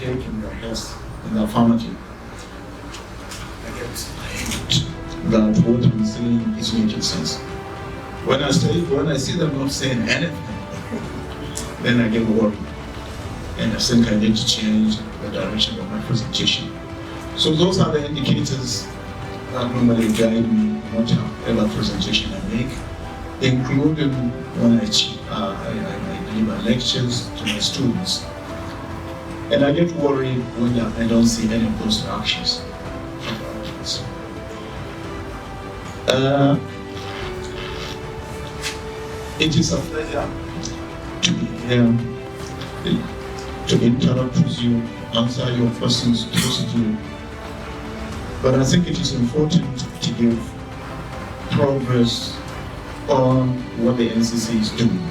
take in your health in the affirmative, I get that what I'm saying is making sense. When I see them not saying anything, then I get worried. And I think I need to change the direction of my presentation. So those are the indicators that normally guide me whatever presentation I make, including when I deliver lectures to my students. And I get worried when I don't see any of those reactions. It is a pleasure to be here, to interact with you, answer your questions closely. But I think it is important to give progress on what the NCC is doing.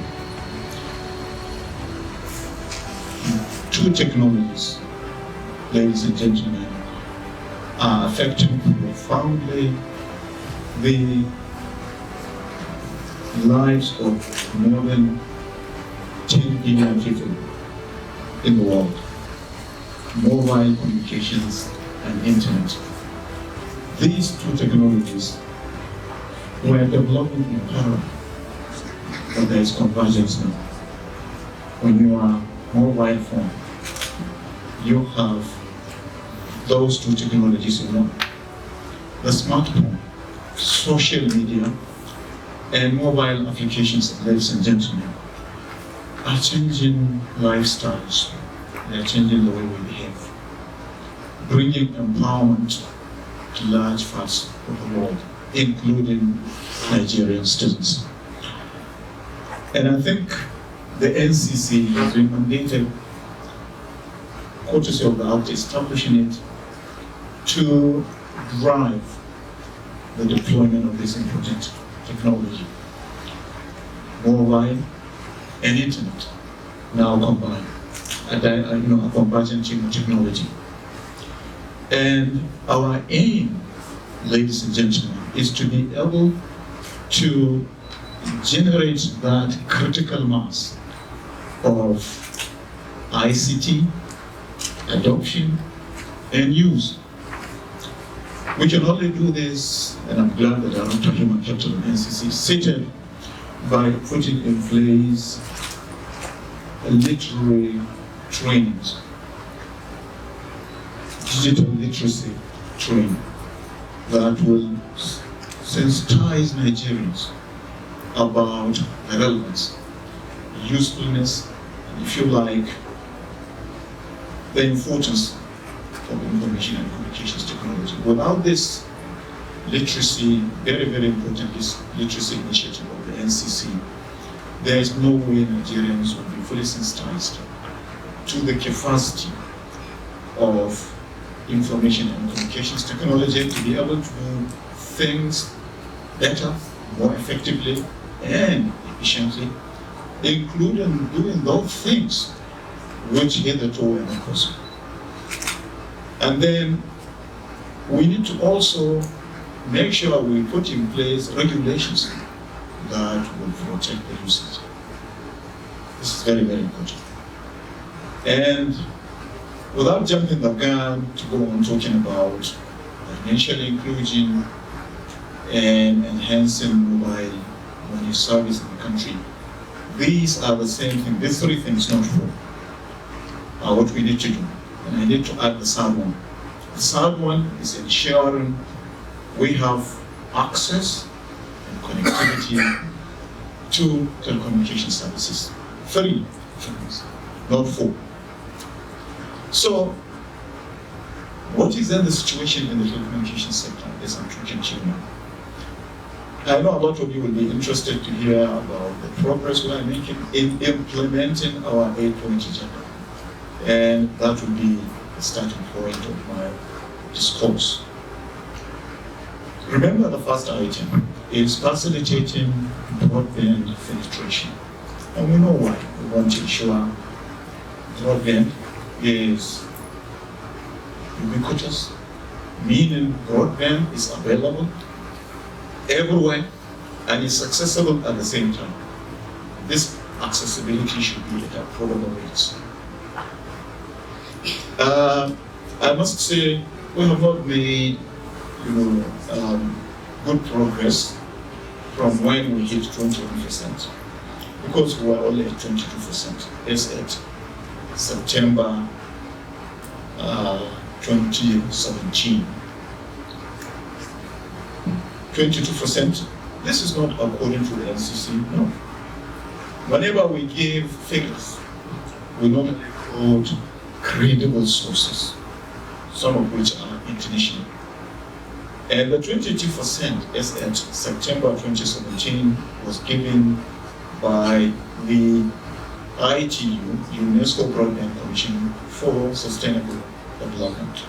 Two technologies, ladies and gentlemen, are affecting profoundly the lives of more than 10 billion people in the world. Mobile communications and internet. These two technologies were developing in parallel, but there is convergence now. When you are mobile phone, you have those two technologies in one. The smartphone, social media, and mobile applications, ladies and gentlemen, are changing lifestyles. They are changing the way we behave, bringing empowerment to large parts of the world, including Nigerian students. And I think the NCC has been mandated, courtesy of the Act establishing it, to drive the deployment of this important technology. Mobile and internet now combined, a convergent technology. And our aim, ladies and gentlemen, is to be able to generate that critical mass of ICT adoption and use. We can only do this, and I'm glad that Director of Human Capital and NCC seated, by putting in place literary trainings, digital literacy training that will sensitize Nigerians about the relevance, usefulness, and if you like, the importance of information and communications technology. Without this literacy, very, very important literacy initiative of the NCC, there is no way Nigerians will be fully sensitized to the capacity of information and communications technology to be able to do things better, more effectively, and efficiently, including doing those things which hitherto were not possible. And then we need to also make sure we put in place regulations that will protect the users. This is very, very important. And without jumping the gun to go on talking about financial inclusion and enhancing mobile money service in the country, these are the same thing. These three things, not four, are what we need to do. And I need to add the third one. The third one is ensuring we have access and connectivity to telecommunication services. 3 things, not 4. So, what is then the situation in the telecommunications sector as I'm talking to you now? I know a lot of you will be interested to hear about the progress we are making in implementing our 8-point agenda. And that will be the starting point of my discourse. Remember, the first item is facilitating broadband penetration. And we know why. We want to ensure broadband is ubiquitous, meaning broadband is available everywhere and is accessible at the same time. This accessibility should be at affordable rates. I must say we have not made, good progress from when we hit 21%, because we were only at 22%. It's at September 2017. 22%. This is not according to the NCC, no. Whenever we give figures, we normally quote credible sources, some of which are international. And the 22% as at September 2017 was given by the ITU, UNESCO Broadband Commission for Sustainable Development.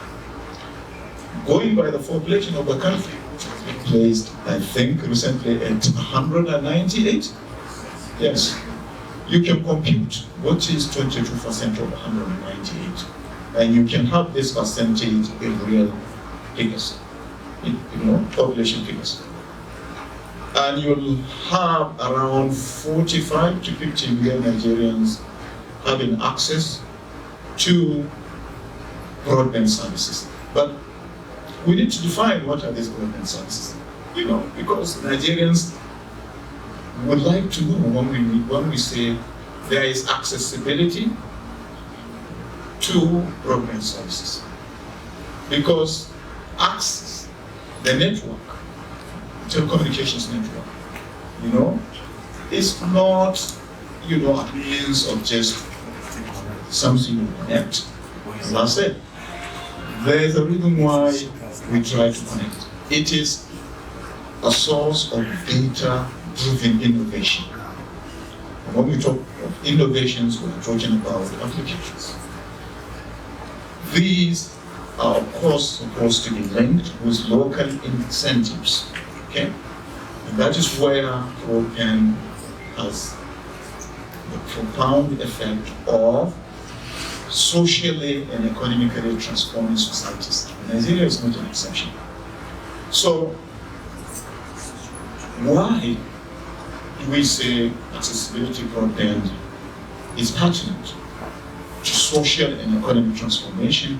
Going by the population of the country, which has been placed, I think, recently at 198. Yes, you can compute what is 22% of 198, and you can have this percentage in real figures, population figures. And you'll have around 45 to 50 million Nigerians having access to broadband services. But we need to define what are these broadband services. Because Nigerians would like to know when we say there is accessibility to broadband services. Because access, the network, telecommunications network, is not, a means of just something you connect. As I said, there's a reason why we try to connect. It is a source of data-driven innovation. And when we talk of innovations, we're talking about applications. These are, of course, supposed to be linked with local incentives. Okay? And that is where broadband has the profound effect of socially and economically transforming societies. Nigeria is not an exception. So, why do we say accessibility broadband is pertinent to social and economic transformation?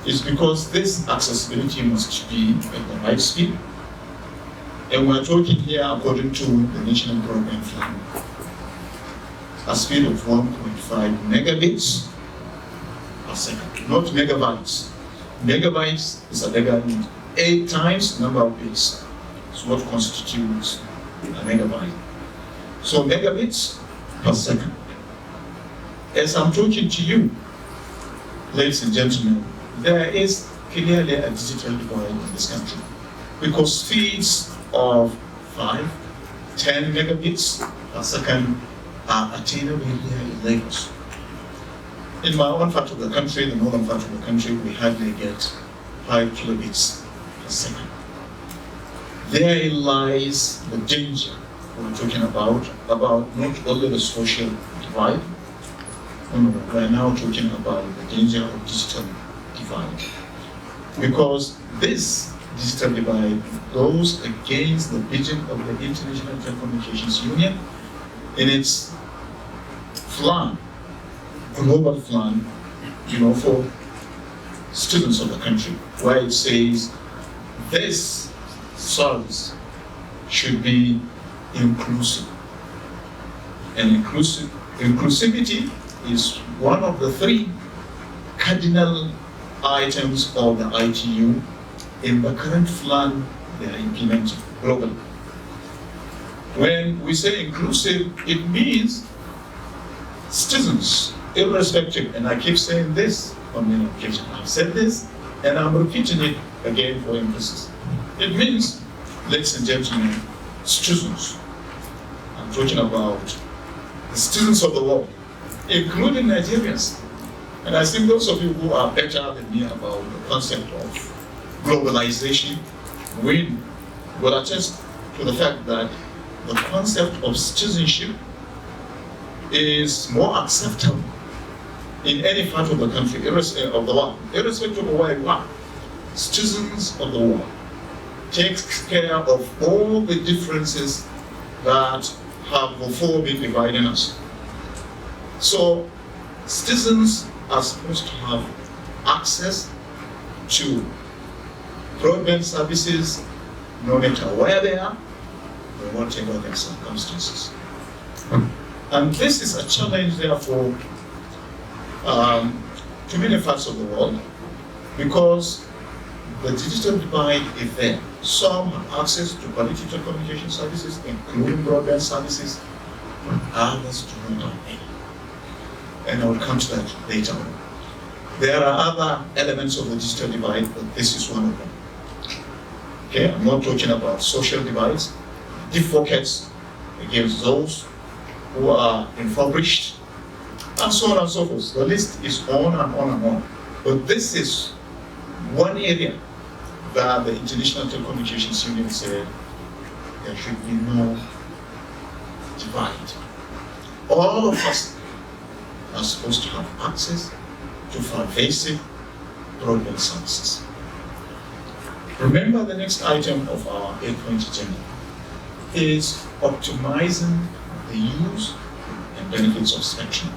It's because this accessibility must be at the right speed. And we're talking here, according to the National Broadband Plan, a speed of 1.5 megabits per second, not megabytes. Megabytes is a megabyte 8 times the number of bits. It's what constitutes a megabyte. So megabits per second. As I'm talking to you, ladies and gentlemen, there is clearly a digital divide in this country, because speeds of 5, 10 megabits per second are attainable here in Lagos. In my own part of the country, the northern part of the country, we hardly get 5 kilobits per second. Therein lies the danger we're talking about not only the social divide, we're now talking about the danger of digital divide. Because this digital divide goes against the vision of the International Telecommunications Union in its plan, global plan, for students of the country, where it says this service should be inclusive. And inclusivity is one of the 3 cardinal items of the ITU in the current plan they are implementing globally. When we say inclusive, it means citizens, irrespective, and I keep saying this on many occasions. I've said this, and I'm repeating it again for emphasis. It means, ladies and gentlemen, citizens. I'm talking about the citizens of the world, including Nigerians. And I think those of you who are better than me about the concept of globalization will attest to the fact that the concept of citizenship is more acceptable in any part of the country, irrespective of the world, irrespective of where you are. Citizens of the world takes care of all the differences that have before been dividing us. So, citizens are supposed to have access to broadband services, no matter where they are, or whatever their circumstances. And this is a challenge, therefore, to many parts of the world, because the digital divide is there. Some have access to quality telecommunication services, including broadband services, but others do not have any. And I will come to that later on. There are other elements of the digital divide, but this is one of them. Okay, I'm not talking about social divides, deep pockets against those who are impoverished, and so on and so forth. The list is on and on and on. But this is one area that the International Telecommunications Union said there should be no divide. All of us are supposed to have access to pervasive broadband services. Remember, the next item of our 8-point agenda is optimizing the use and benefits of spectrum.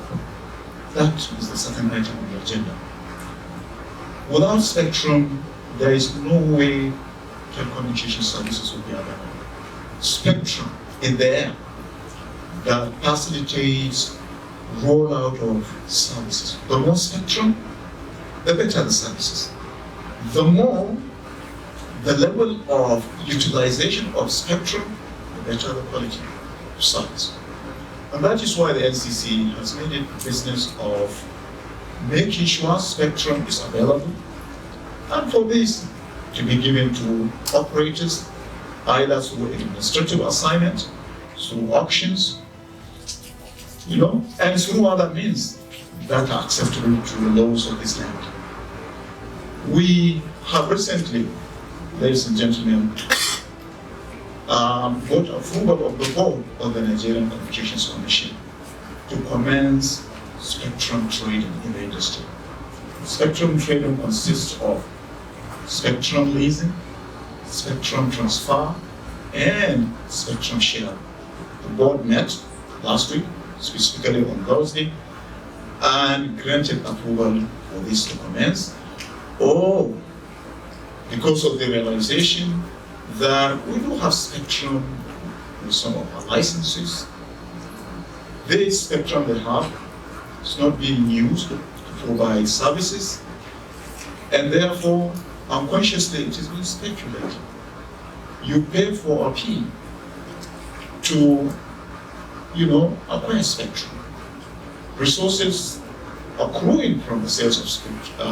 That is the second item on the agenda. Without spectrum, there is no way telecommunication services will be available. Spectrum in the air that facilitates rollout of services. The more spectrum, the better the services. The more the level of utilization of spectrum, the better the quality of service. And that is why the NCC has made it a business of making sure spectrum is available, and for this to be given to operators either through administrative assignment, through auctions, and through other means that are acceptable to the laws of this land. We have recently, ladies and gentlemen, got approval of the board of the Nigerian Communications Commission to commence spectrum trading in the industry. Spectrum trading consists of spectrum leasing, spectrum transfer, and spectrum sharing. The board met last week, specifically on Thursday, and granted approval for this to commence. Because of the realization that we do have spectrum with some of our licenses. This spectrum they have is not being used to provide services, and therefore, unconsciously, it is being speculated. You pay for a fee to, acquire spectrum. Resources accruing from the sales of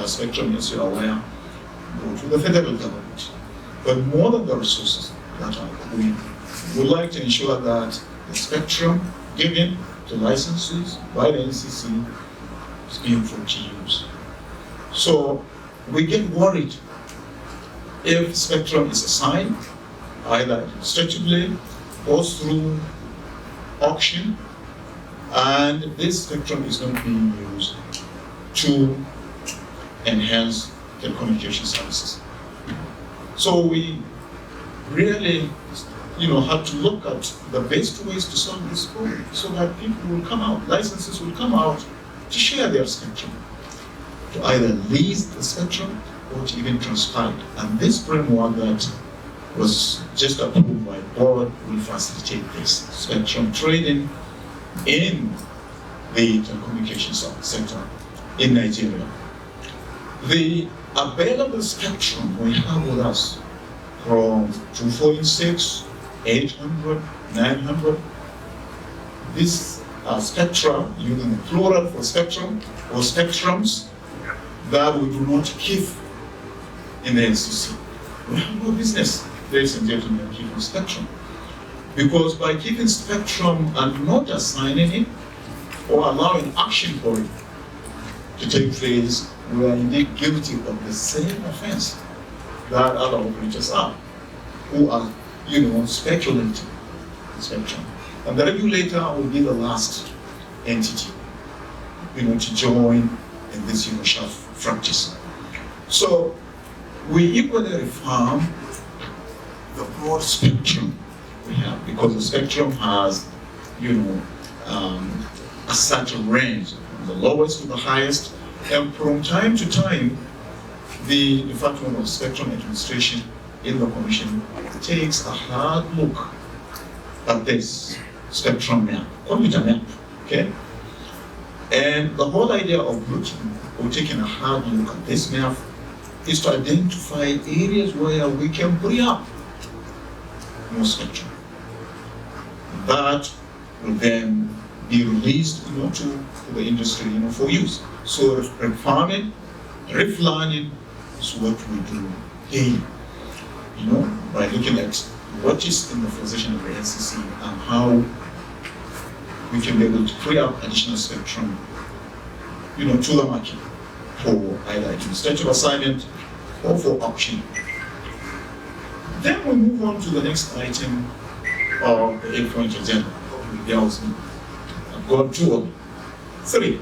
spectrum, as you are aware, go to the federal government. But more than the resources that are accruing, we would like to ensure that the spectrum given to licenses by the NCC is being put to use. So we get worried if spectrum is assigned either administratively or through auction, and this spectrum is not being used to enhance telecommunication services. So we really, have to look at the best ways to solve this problem so that people will come out, licenses will come out to share their spectrum, to either lease the spectrum or to even transfer it. And this framework that was just approved by the board will facilitate this spectrum trading in the telecommunications sector in Nigeria. The available spectrum we have with us from 246, 800, 900, this spectrum, using the plural for spectrum, or spectrums that we do not keep in the NCC. We have no business, ladies and gentlemen, keeping spectrum. Because by keeping spectrum and not assigning it or allowing action for it to take place, we are indeed guilty of the same offense that other operators are, who are, speculating the spectrum. And the regulator will be the last entity, to join in this, sharp practice. So we equally reform the broad spectrum we have, because the spectrum has, a certain range, from the lowest to the highest, And from time to time, the Department of Spectrum Administration in the Commission takes a hard look at this spectrum map, computer map, okay? And the whole idea of looking or taking a hard look at this map is to identify areas where we can free up more spectrum. That will then be released, to the industry, for use. So refarming, reflanning is what we do daily, by looking at what is in the possession of the NCC and how we can be able to free up additional spectrum, to the market for either administrative assignment or for auction. Then we move on to the next item of the 8-point agenda. I've got 2 of them. 3.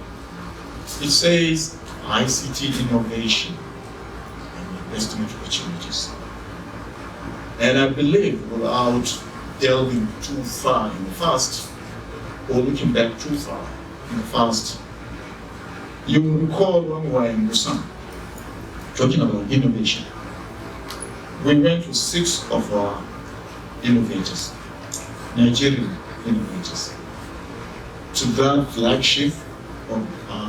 It says ICT innovation and investment opportunities. And I believe, without delving too far in the past, or looking back too far in the past, you will recall when we were in Busan talking about innovation. We went to 6 of our innovators, Nigerian innovators, to that flagship of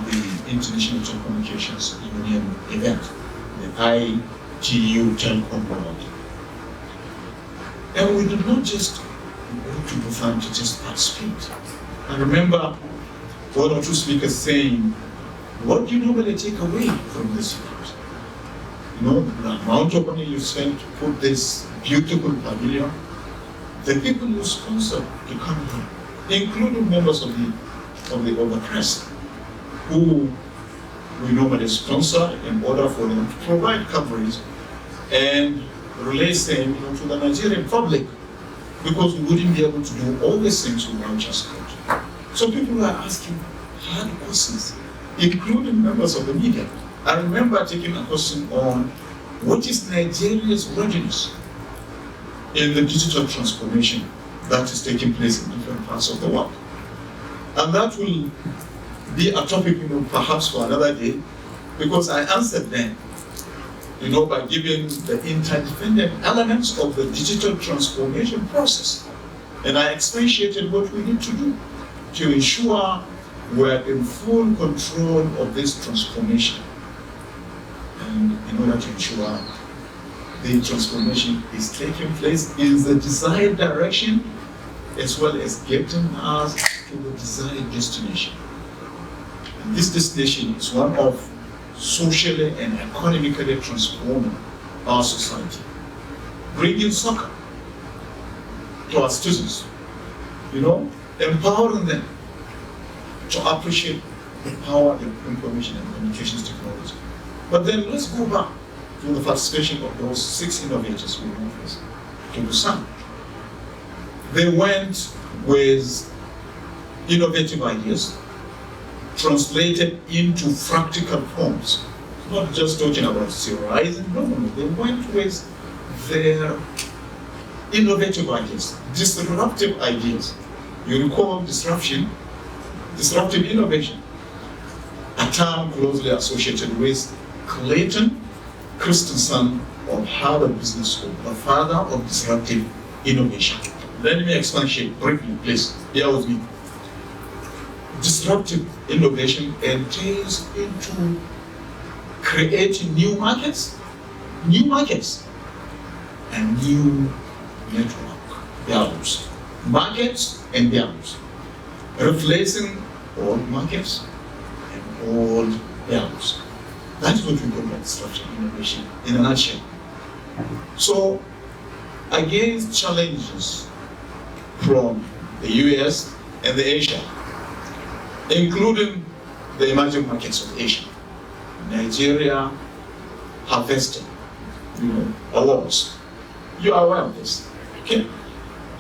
the International Telecommunications Union event, the ITU Telecom World. And we did not just go to Busan to just participate. I remember 1 or 2 speakers saying, what do you normally take away from this event? The amount of money you spent to put this beautiful pavilion, the people you sponsor to come here, including members of the press, who we normally sponsor in order for them to provide coverage and relay same to the Nigerian public, because we wouldn't be able to do all these things without your support. So people were asking hard questions, including members of the media. I remember taking a question on what is Nigeria's readiness in the digital transformation that is taking place in different parts of the world. And that will be a topic, perhaps for another day, because I answered then, by giving the interdependent elements of the digital transformation process. And I expatiated what we need to do to ensure we're in full control of this transformation. And in order to ensure the transformation is taking place in the desired direction, as well as getting us to the desired destination. And this destination is one of socially and economically transforming our society, bringing soccer to our students, empowering them to appreciate the power of information and communications technology. But then let's go back to the participation of those 6 innovators we went with to Busan. They went with innovative ideas translated into practical forms. Not just talking about theorizing, no. They went with their innovative ideas, disruptive ideas. You recall disruptive innovation, a term closely associated with Clayton Christensen of Harvard Business School, the father of disruptive innovation. Let me expatiate briefly, please. Bear with me. Disruptive innovation entails into creating new markets, and new network values. Markets and values. Replacing old markets and old values. That's what we call disruptive innovation in a nutshell. So, against challenges from the US and the Asia, including the emerging markets of Asia, Nigeria harvested, awards. You are aware of this, okay?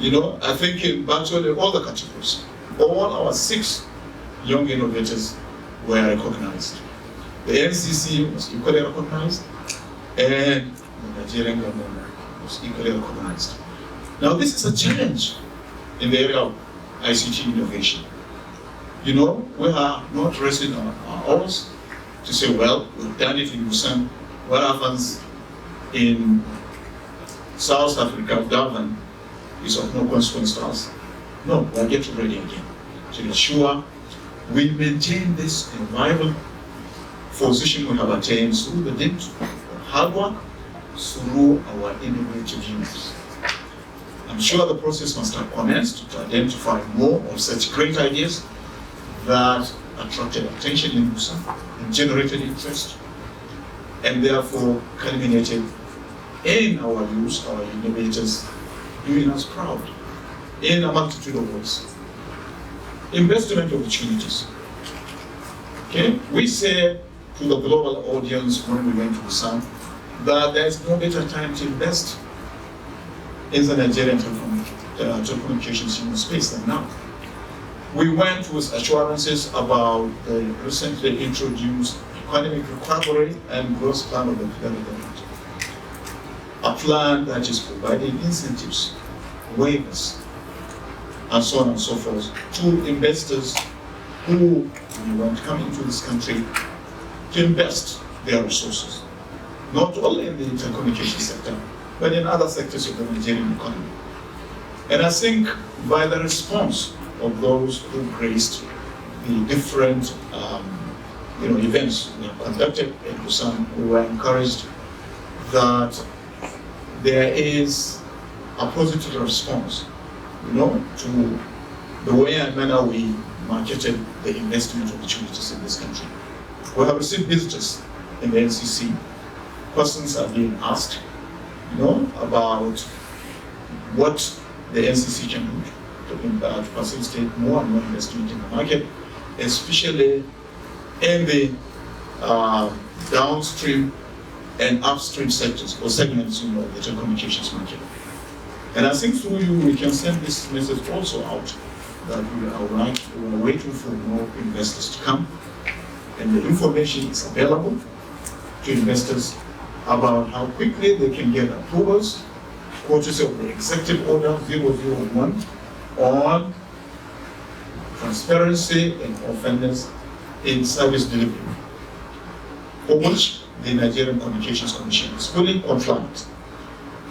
I think in virtually all the categories, all our 6 young innovators were recognized. The NCC was equally recognized, and the Nigerian government was equally recognized. Now, this is a challenge in the area of ICT innovation. We are not resting on our oars, to say, well, we've done it in Busan. What happens in South Africa, Durban, is of no consequence to us. No, we'll get ready again to ensure we maintain this enviable position we have attained through the dint of hard work, through our innovative units. I'm sure the process must have commenced to identify more of such great ideas that attracted attention in Busan and generated interest, and therefore culminated in our youth, our innovators, doing us proud in a multitude of ways. Investment opportunities. Okay, we say to the global audience when we went to Busan that there is no better time to invest in the Nigerian telecommunications space than now. We went with assurances about the recently introduced economic recovery and growth plan of the federal government. A plan that is providing incentives, waivers, and so on and so forth to investors who want to come into this country to invest their resources, not only in the telecommunications sector, but in other sectors of the Nigerian economy. And I think by the response of those who graced the different events we have conducted in Busan, we were encouraged that there is a positive response, to the way and manner we marketed the investment opportunities in this country. We have received visitors in the NCC. Questions are being asked, about what the NCC can do to facilitate more and more investment in the market, especially in the downstream and upstream sectors or segments of the telecommunications market. And I think through you we can send this message also out that we are waiting for more investors to come, and the information is available to investors about how quickly they can get approvals, courtesy of the Executive Order 001 on transparency and openness in service delivery, for which the Nigerian Communications Commission is fully compliant.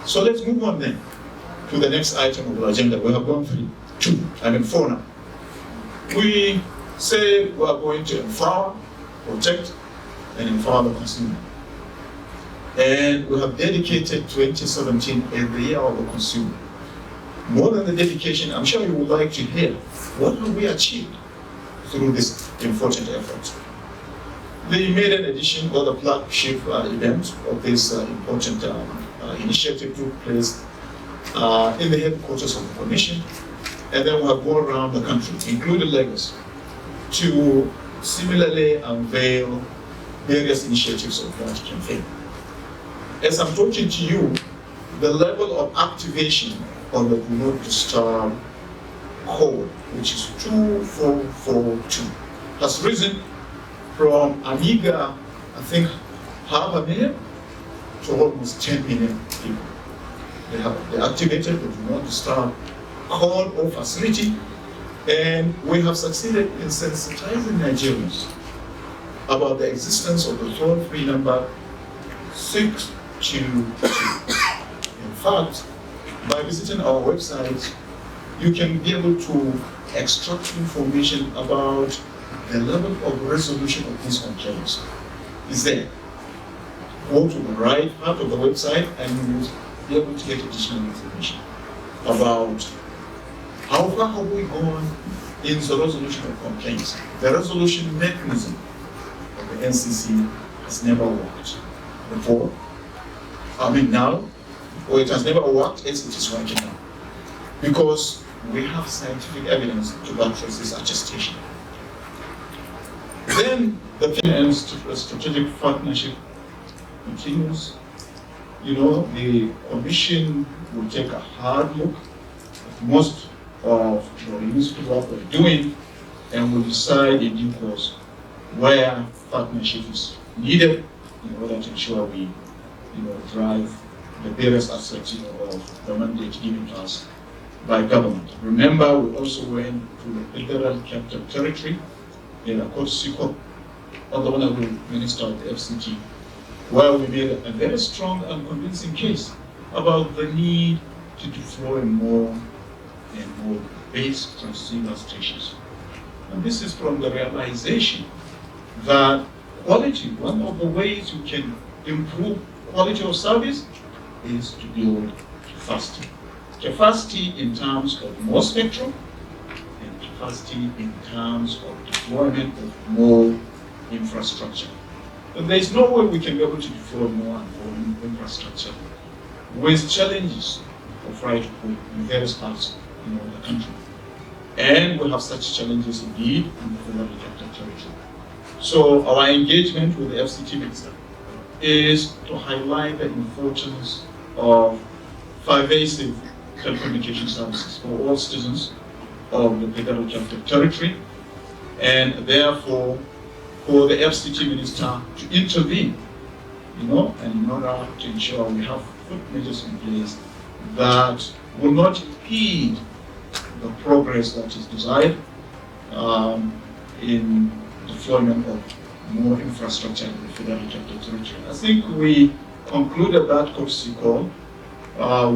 So let's move on then to the next item of the agenda. We have gone through four now. We say we are going to empower, protect, and empower the consumer. And we have dedicated 2017 as the year of the consumer. More than the dedication, I'm sure you would like to hear what have we achieved through this important effort. The maiden edition or the flagship event of this important initiative took place in the headquarters of the Commission, and then we have gone around the country, including Lagos, to similarly unveil various initiatives of that campaign. As I'm talking to you, the level of activation on the Do Not Disturb code, which is 2442, has risen from a meager, I think, 500,000 to almost 10 million people. They activated the Do Not Disturb code or facility, and we have succeeded in sensitizing Nigerians about the existence of the toll-free number 622. In fact, by visiting our website, you can be able to extract information about the level of resolution of these complaints. Is there. Go to the right part of the website and you will be able to get additional information about how far have we gone in the resolution of complaints. The resolution mechanism of the NCC has never worked before. Now, or it has never worked as it is working now. Because we have scientific evidence to buttress this attestation. Then the strategic partnership continues. The Commission will take a hard look at most of the useful work we're doing and will decide in due course where partnership is needed in order to ensure we drive the various aspects of the mandate given to us by government. Remember, we also went to the Federal Capital Territory in Akot Siko of the Honorable Minister of the FCT, where we made a very strong and convincing case about the need to deploy more and more base transceiver stations. And this is from the realization that quality, one of the ways you can improve quality of service is to build capacity. Capacity in terms of more spectrum, and capacity in terms of deployment of more infrastructure. But there is no way we can be able to deploy more and more infrastructure with challenges of right of way in various parts of the country. And we have such challenges indeed in the federal territory. So our engagement with the FCT minister is to highlight the importance of pervasive telecommunication services for all citizens of the federal territory, and therefore for the FCT minister to intervene, and in order to ensure we have good measures in place that will not impede the progress that is desired in deployment of more infrastructure in the federal territory. I think we concluded that courtesy call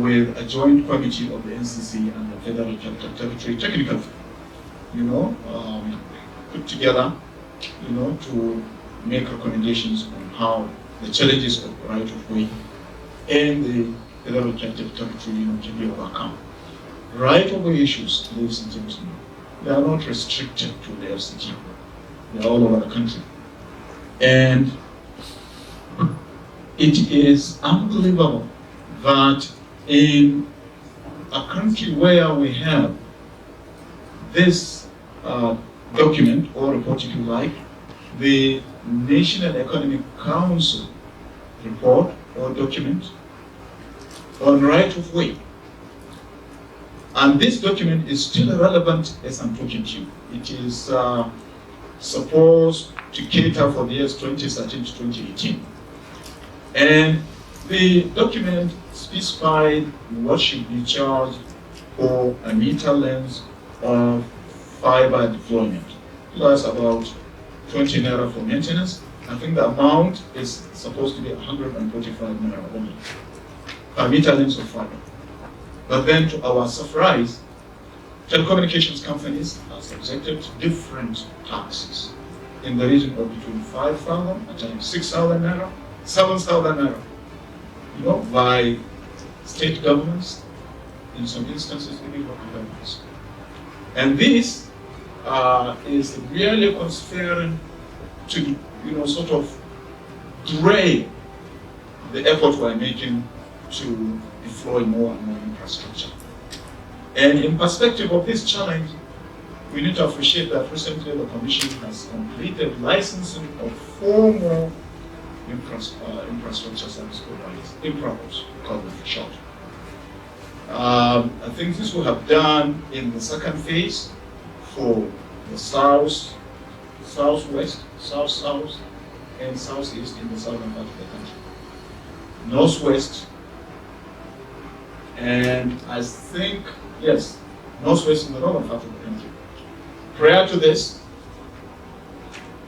with a joint committee of the NCC and the federal territory technical, put together, to make recommendations on how the challenges of right of way and the federal territory, can be overcome. Right of way issues, ladies and gentlemen, they are not restricted to the FCT. They are all over the country. And it is unbelievable that in a country where we have this document, or report if you like, the National Economic Council report or document on right of way. And this document is still relevant as I'm talking to you. It is supposed to cater for the years 2013 to 2018. And the document specified what should be charged for a meter length of fiber deployment. Plus about 20 naira for maintenance. I think the amount is supposed to be 145 naira only per meter length of fiber. But then, to our surprise, telecommunications companies are subjected to different taxes in the region of between 5,000 and 6,000 naira, 7,000 naira, by state governments, in some instances, even local governments. And this is really conspiring to, sort of derail the effort we're making to deploy more and more infrastructure. And in perspective of this challenge, we need to appreciate that recently the Commission has completed licensing of 4 more infrastructure service providers, infracos, we call them for short. I think this will have done in the second phase for the south, southwest, south, and southeast in the southern part of the country. Northwest, and I think, yes, northwest in the northern part of the country. Prior to this,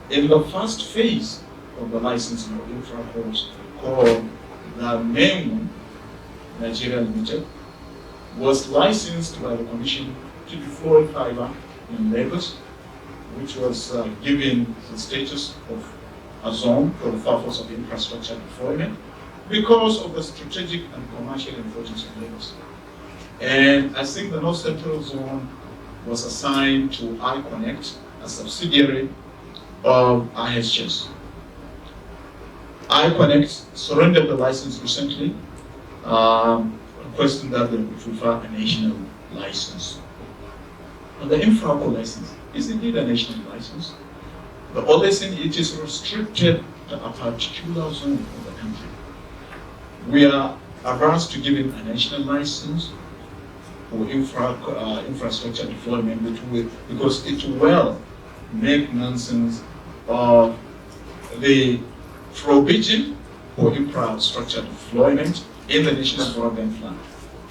in the first phase of the licensing of infracos called the main one, Nigerian Limited, was licensed by the Commission to deploy fiber in Lagos, which was given the status of a zone for the purpose of infrastructure deployment because of the strategic and commercial importance of Lagos. And I think the North Central Zone was assigned to iConnect, a subsidiary of IHS. iConnect surrendered the license recently, requesting that they would prefer a national license. And the infraco license is indeed a national license. The only thing, it is restricted to a particular zone of the country. We are averse to giving a national license for infrastructure deployment, because it will make nonsense of the provision for infrastructure deployment in the National Broadband Plan,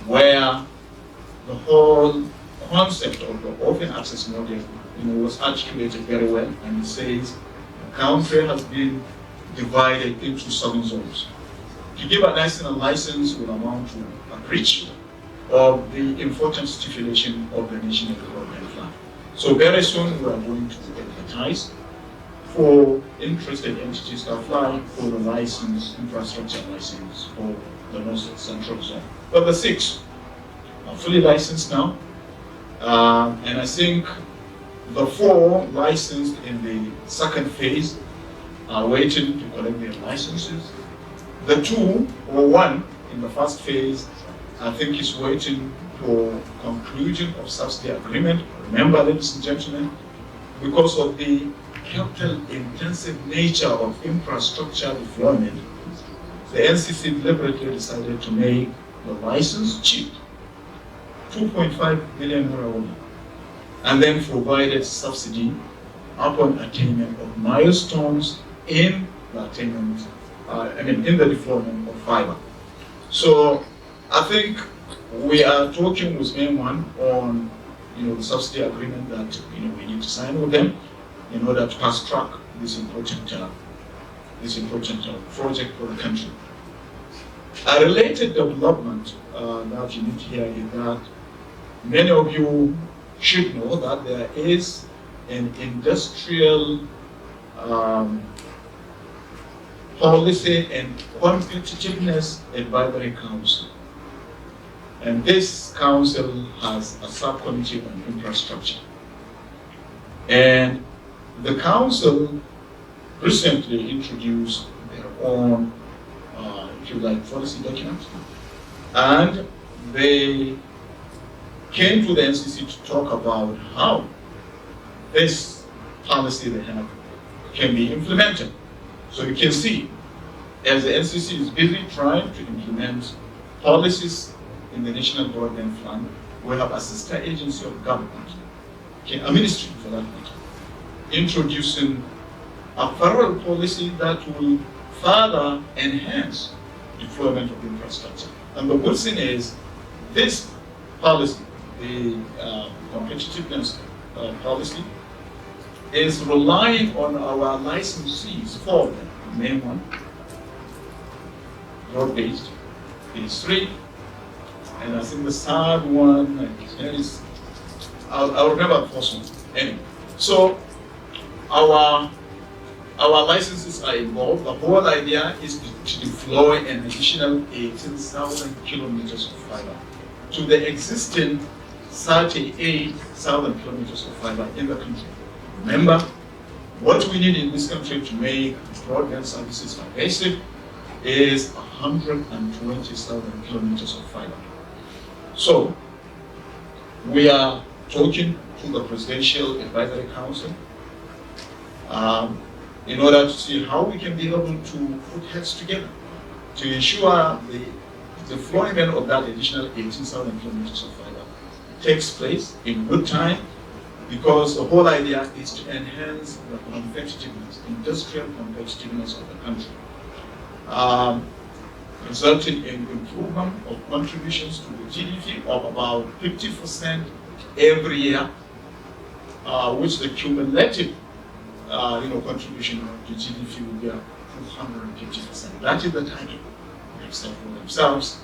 where the whole concept of the open access model was articulated very well, and it says the country has been divided into 7 zones. To give a national license will amount to a breach of the important stipulation of the National Development Plan. So very soon we are going to advertise for interested entities to apply for the license, infrastructure license for the North Central Zone. But the 6 are fully licensed now, and I think the 4 licensed in the second phase are waiting to collect their licenses. The 2 or 1 in the first phase, I think, is waiting for conclusion of subsidy agreement. Remember, ladies and gentlemen, because of the capital-intensive nature of infrastructure deployment, the NCC deliberately decided to make the license cheap, 2.5 billion naira only, and then provided subsidy upon attainment of milestones in the attainment, in the deployment of fiber. So I think we are talking with M1 on, the subsidy agreement that we need to sign with them in order to fast track this important project for the country. A related development that you need to hear is that many of you should know that there is an industrial policy and competitiveness advisory council. And this council has a subcommittee on infrastructure. And the council recently introduced their own, policy document. And they came to the NCC to talk about how this policy they have can be implemented. So you can see, as the NCC is busy trying to implement policies in the National Broadband Fund, we have a sister agency of government, a ministry for that matter, introducing a federal policy that will further enhance deployment of infrastructure. And the good thing is, this policy, the competitiveness policy, is relying on our licensees for the main one, broad-based, phase 3, and I think the third one is, I'll remember the first one. Anyway, so our licenses are involved. The whole idea is to deploy an additional 18,000 kilometers of fiber to the existing 38,000 kilometers of fiber in the country. Remember, what we need in this country to make broadband services pervasive is 120,000 kilometers of fiber. So, we are talking to the Presidential Advisory Council in order to see how we can be able to put heads together to ensure the deployment of that additional 18,000 kilometers of fiber takes place in good time, because the whole idea is to enhance the competitiveness, industrial competitiveness of the country, resulting in improvement of contributions to the GDP of about 50% every year, which the cumulative contribution to GDP will be 250%. That is the target they've set for themselves,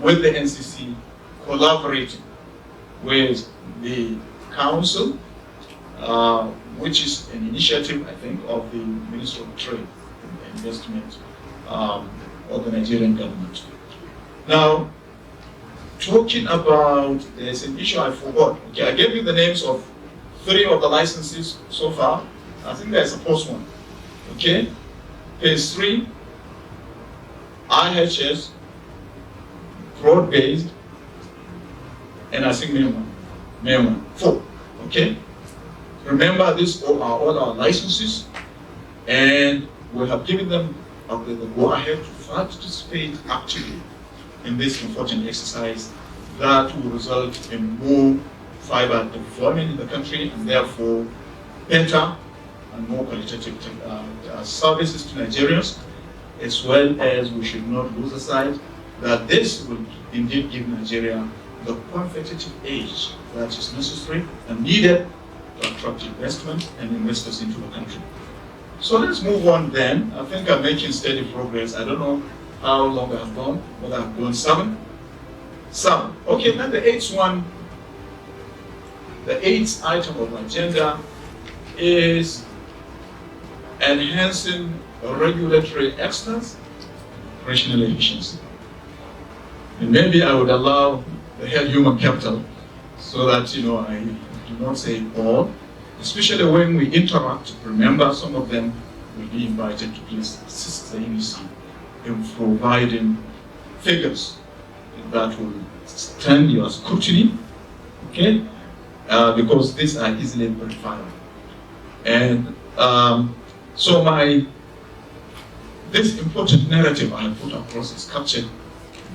with the NCC collaborating with the Council, which is an initiative, I think, of the Ministry of Trade and Investment of the Nigerian government. Now, talking about, there's an issue I forgot. Okay, I gave you the names of 3 of the licenses so far. I think there's a post one. Okay, phase 3, IHS, broad-based, and I think main one, 4. Okay, remember, these are all our licenses, and we have given them the go-ahead to participate actively in this important exercise that will result in more fiber deployment in the country, and therefore better and more qualitative services to Nigerians, as well as we should not lose aside that this will indeed give Nigeria the competitive edge that is necessary and needed to attract investment and investors into the country. So let's move on then. I think I'm making steady progress. I don't know how long I have gone, whether I've gone 7. 7. Okay, then the 8th one, the 8th item of my agenda is enhancing regulatory excellence, operational efficiency. And maybe I would allow the head human capital so that, I do not say all, especially when we interact. Remember, some of them will be invited to please assist the NEC in providing figures that will stand your scrutiny, okay? Because these are easily verifiable. And so this important narrative I have put across is captured.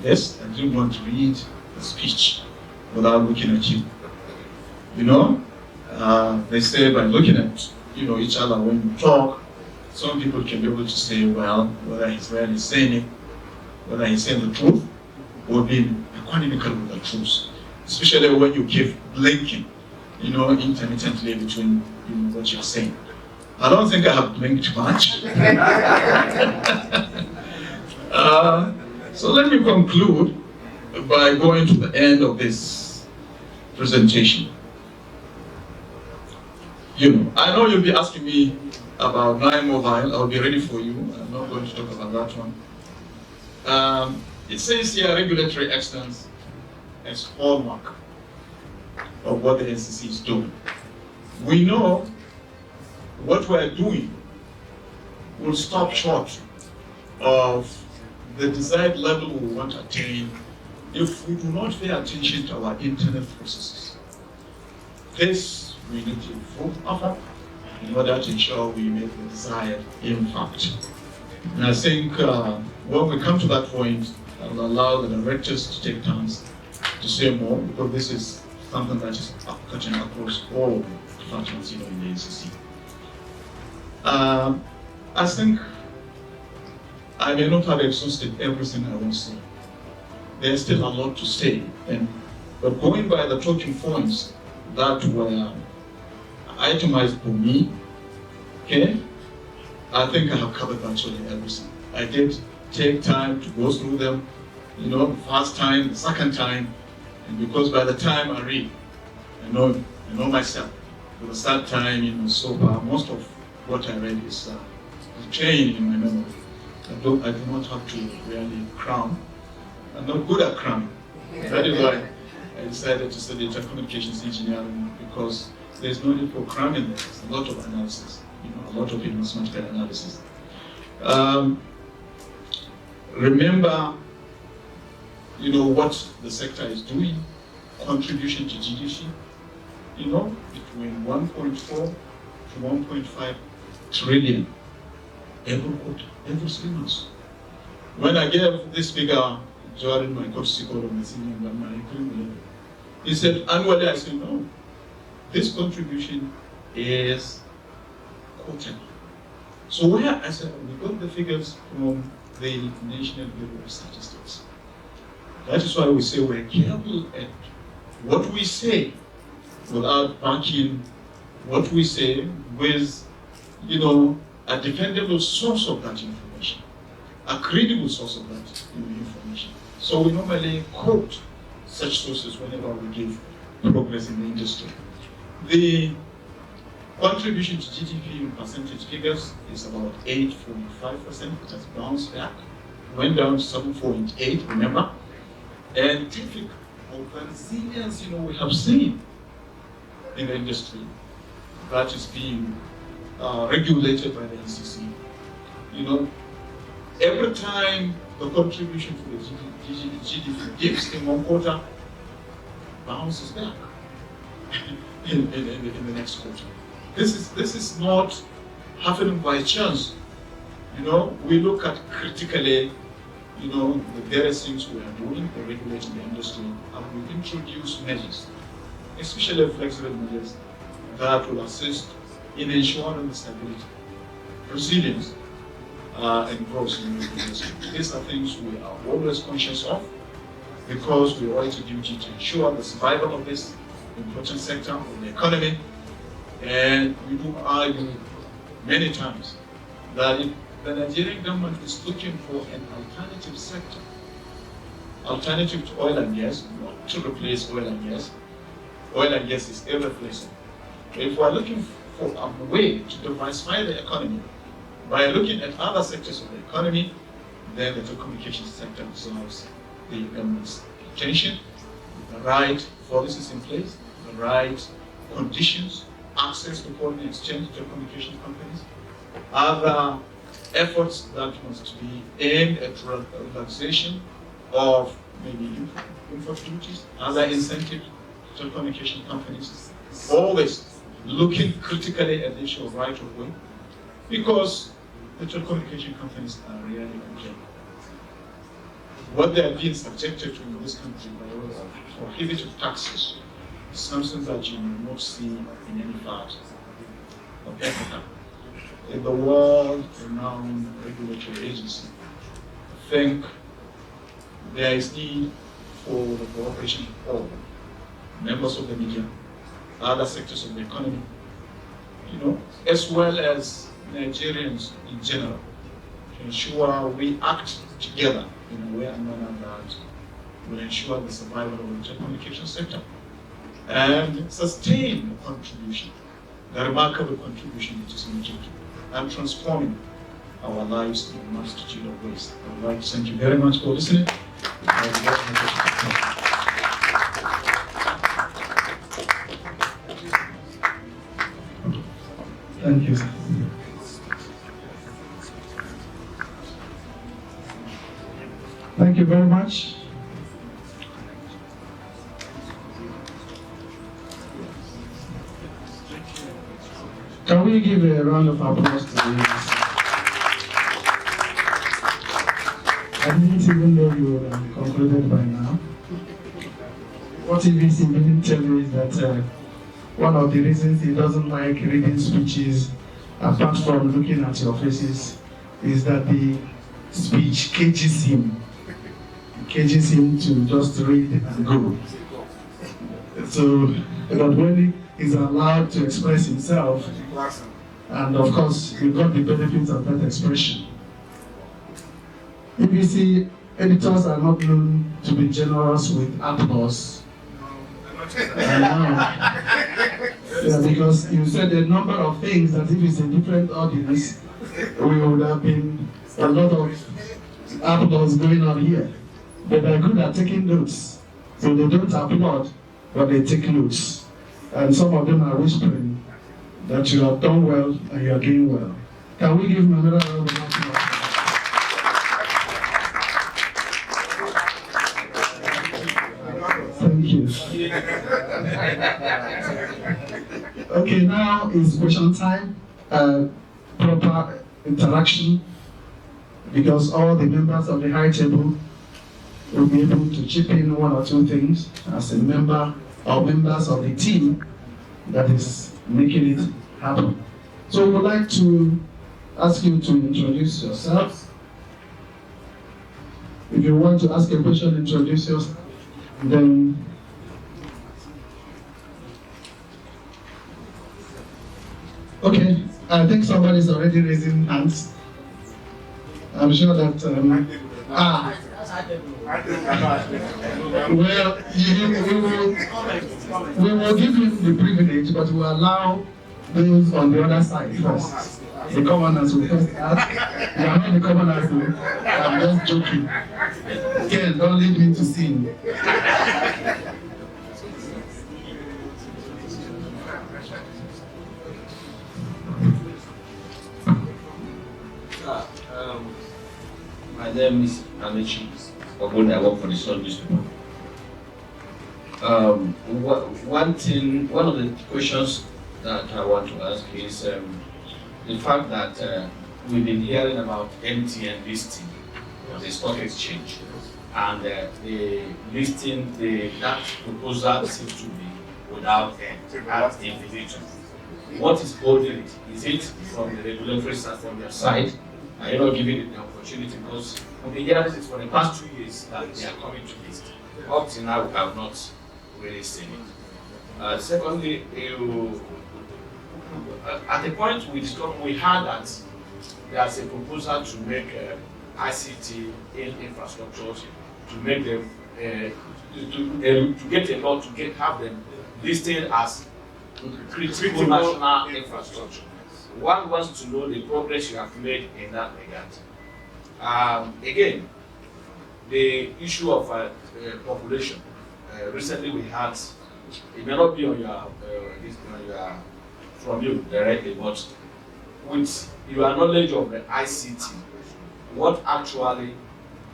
Yes, I didn't want to read the speech without looking at you. They say by looking at each other when you talk, some people can be able to say, well, whether he's really saying it, whether he's saying the truth, or being equanimous with the truth. Especially when you keep blinking, intermittently between what you're saying. I don't think I have blinked much. So let me conclude by going to the end of this presentation. I know you'll be asking me about Nine Mobile. I'll be ready for you. I'm not going to talk about that one. It says here regulatory excellence as hallmark of what the NCC is doing. We know what we're doing will stop short of the desired level we want to attain if we do not pay attention to our internal processes. This we need to improve upon in order to ensure we make the desired impact. And I think when we come to that point, I will allow the directors to take turns to say more, because this is something that is cutting across all departments in the NCC. I think I may not have exhausted everything I want to say. There's still a lot to say, but going by the talking points that were itemized for me, okay, I think I have covered virtually everything. I did take time to go through them, the first time, the second time, and because by the time I read, I know myself. For the third time, so far, most of what I read is trained in my memory. I do not have to really cram. I'm not good at cramming. That is why I decided to study telecommunications engineering, because there's no need for cramming. There's a lot of analysis, a lot of mathematical analysis. Remember, what the sector is doing, contribution to GDP, between 1.4 to 1.5 trillion every quarter, every 3 months. When I gave this figure during my courtesy call on the senior government, he said annually. I said no. This contribution is quarterly. So I said we got the figures from the National Bureau of Statistics. That is why we say we're careful at what we say without backing what we say with, a dependable source of that information, a credible source of that information. So we normally quote such sources whenever we give progress in the industry. The contribution to GDP in percentage figures is about 8.5%. It has bounced back, went down to 7.8, remember? And typical of the resilience, we have seen in the industry that is being regulated by the NCC. Every time the contribution to the GDP dips in one quarter, bounces back in the next quarter. This is not happening by chance. We look at critically, the various things we are doing for regulating the industry, and we introduce measures, especially flexible measures that will assist in ensuring the stability, resilience, and growth in the industry. These are things we are always conscious of, because we owe it a duty to ensure the survival of this important sector of the economy. And we do argue many times that if the Nigerian government is looking for an alternative sector, alternative to oil and gas, not to replace oil and gas is irreplaceable. If we're looking for a way to diversify the economy by looking at other sectors of the economy, then the telecommunications sector deserves the government's attention, the right policies in place, the right conditions, access to foreign exchange to telecommunications companies, other efforts that must be aimed at relaxation of maybe import duties, other incentives to telecommunication companies, always looking critically at the issue of right of way, because the telecommunication companies are really okay. What they are being subjected to in this country by way of prohibitive taxes is something that you will not see in any part of Africa. In the world-renowned regulatory agency, I think there is need for the cooperation of all members of the media, other sectors of the economy, as well as Nigerians in general, to ensure we act together in a way and manner that will ensure the survival of the telecommunications sector and sustain the contribution, the remarkable contribution it is making and transforming our lives in a multitude of ways. I would like to thank you very much for listening. Thank you. Thank you very much. Can we give a round of applause to this? I didn't even know you would have concluded by now. What EVC didn't tell you is that one of the reasons he doesn't like reading speeches, apart from looking at your faces, is that the speech cages him. It cages him to just read and go. So that when he is allowed to express himself, and of course, you got the benefits of that expression. EVC editors are not known to be generous with applause. Yeah, because you said a number of things that if it's a different audience, we would have been a lot of applause going on here. But they're good at taking notes. So they don't applaud, but they take notes. And some of them are whispering that you have done well and you are doing well. Can we give them another round of applause? Thank you. Okay, now is question time, proper interaction, because all the members of the high table will be able to chip in one or two things as a member or members of the team that is making it happen. So we would like to ask you to introduce yourselves. If you want to ask a question, introduce yourself. Then okay, I think somebody's already raising hands. I'm sure that well, we will give you the privilege, but we will allow those on the other side first. The commoners will first ask. You are not the commoners, I'm just joking. Ken, don't lead me to sin. My name is Amici. I work for the Sun newspaper. One of the questions that I want to ask is the fact that we've been hearing about MTN listing on the stock exchange, and the listing, that proposal seems to be without end at infinitum. What is holding it? Is it from the regulatory side, from their side? Are you not giving it the opportunity? Because for the years, it's for the past 2 years that they are coming to list. Up to now, we have not really seen it. Secondly, at the point we heard that there's a proposal to make ICT in infrastructures, to make them to get a law to have them listed as critical national infrastructure. One wants to know the progress you have made in that regard. Again, the issue of population. Recently we had, it may not be on your from you directly, but with your knowledge of the ICT, what actually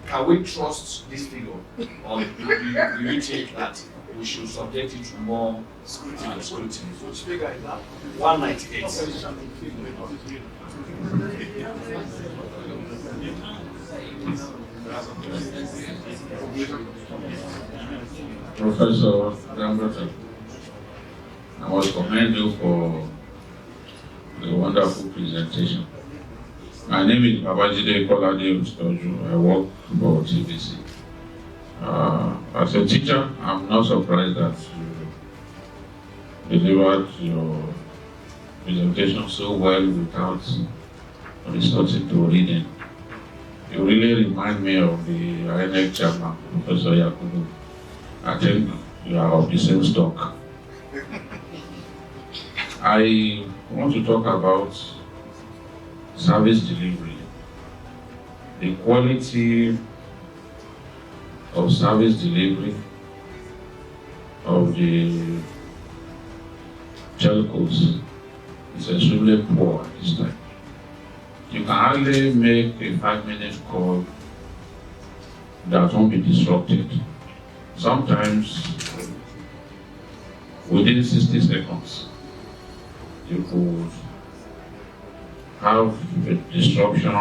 can we trust this figure, or do you think that we should subject it to more scrutiny? Which figure is that? 198. Professor Danbatta, I must commend you for the wonderful presentation. My name is Babajide Kolade Ustoju. I work for TVC. As a teacher, I'm not surprised that you delivered your presentation so well without resorting to reading. You really remind me of the INEC chairman, Professor Yakubu. I think you are of the same stock. I want to talk about service delivery. The quality of service delivery of the telcos is extremely poor at this time. You can hardly make a 5-minute call that won't be disrupted. Sometimes within 60 seconds, you could have a disruption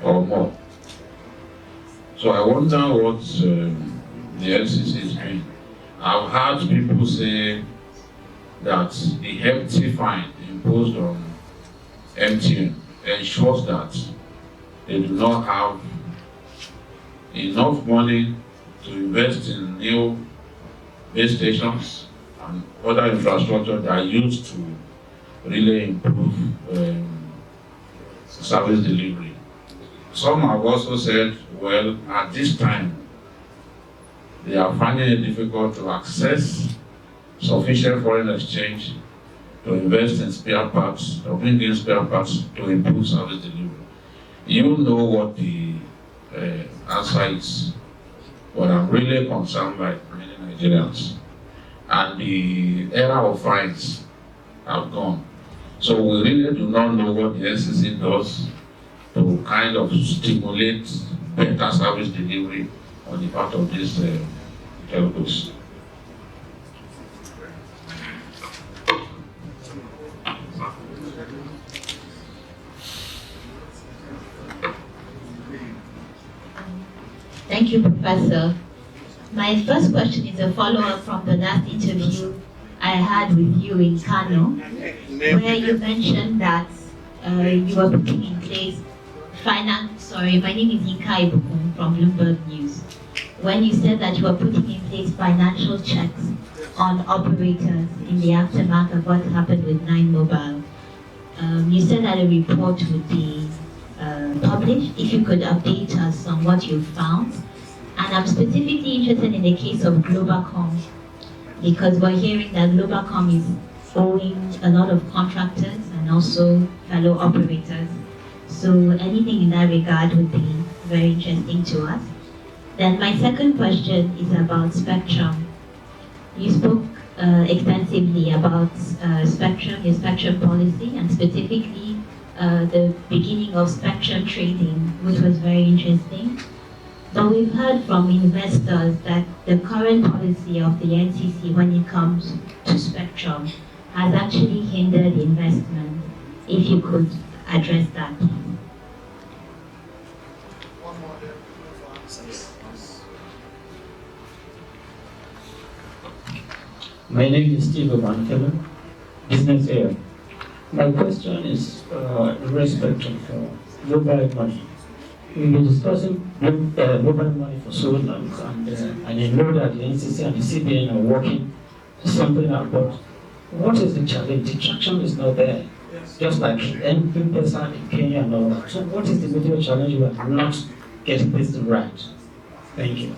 or more. So I wonder what the LCC is doing. I've heard people say that the hefty fine imposed on MTN ensures that they do not have enough money to invest in new base stations and other infrastructure that are used to really improve service delivery. Some have also said, well, at this time, they are finding it difficult to access sufficient foreign exchange to invest in spare parts, or bring in spare parts to improve service delivery. You know what the answer is, but I'm really concerned like many Nigerians. And the era of fines have gone. So we really do not know what the NCC does to kind of stimulate better service delivery on the part of these telcos. Thank you, Professor. My first question is a follow-up from the last interview I had with you in Kano, where you mentioned that you were putting in place my name is Yinka Ibukun from Bloomberg News. When you said that you were putting in place financial checks on operators in the aftermath of what happened with 9 Mobile, you said that a report would be published. If you could update us on what you found. And I'm specifically interested in the case of Globacom, because we're hearing that Globacom is owing a lot of contractors and also fellow operators. So anything in that regard would be very interesting to us. Then my second question is about spectrum. You spoke extensively about spectrum, your spectrum policy, and specifically the beginning of spectrum trading, which was very interesting. But we've heard from investors that the current policy of the NCC when it comes to spectrum has actually hindered investment. If you could address that, please. My name is Steve Obankele, business here. My question is in respect of mobile money. We've been discussing mobile money for so long, and I know that the NCC and the CBN are working something out, but what is the challenge? The traction is not there. just like every person in Kenya and all that. So what is the major challenge we are not getting this right? Thank you.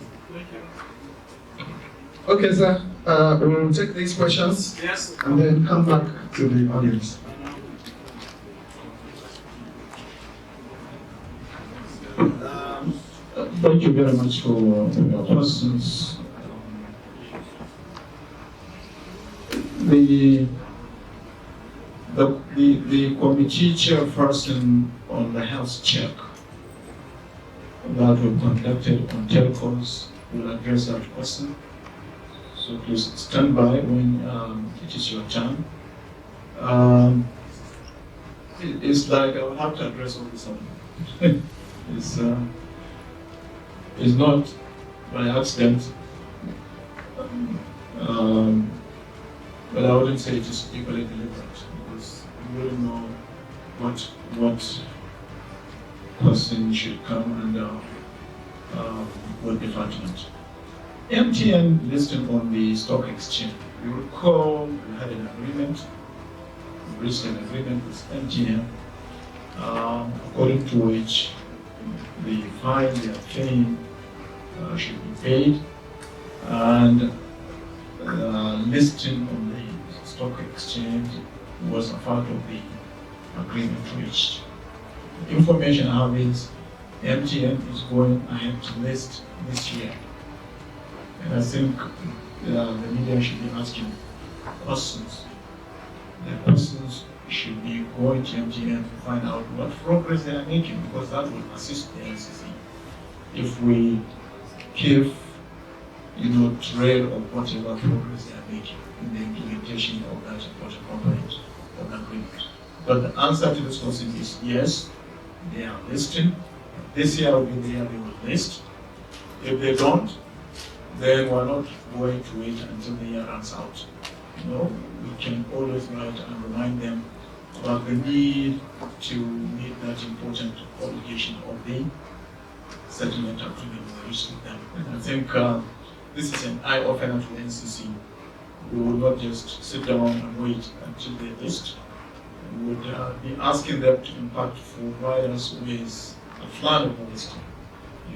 Okay, sir. We will take these questions and then come back to the audience. Thank you very much for your questions. The committee chairperson on the health check that we conducted on telecoms will address that question. So please stand by when it is your turn. It's like I will have to address all this. It's not by accident, but I wouldn't say it is equally deliberate because you wouldn't know what person should come under what department. MTN listed on the stock exchange. You recall we had an agreement, we reached an agreement with MTN, according to which the fine they are paying should be paid, and listing on the stock exchange was a part of the agreement reached. The information I have is MTN is going ahead to list this year. And I think the media should be asking questions. The questions should be going to MTN to find out what progress they are making, because that will assist the NCC. If we give, trail of whatever progress they are making in the implementation of that important component of the agreement. But the answer to this question is yes, they are listing. This year will be the year they will list. If they don't, then we're not going to wait until the year runs out. We can always write and remind them about the need to meet that important obligation of the settlement agreement we reached with them. And I think this is an eye-opener to the NCC. We will not just sit down and wait until they list. We would be asking them to, in fact, provide us with a plan of the listing.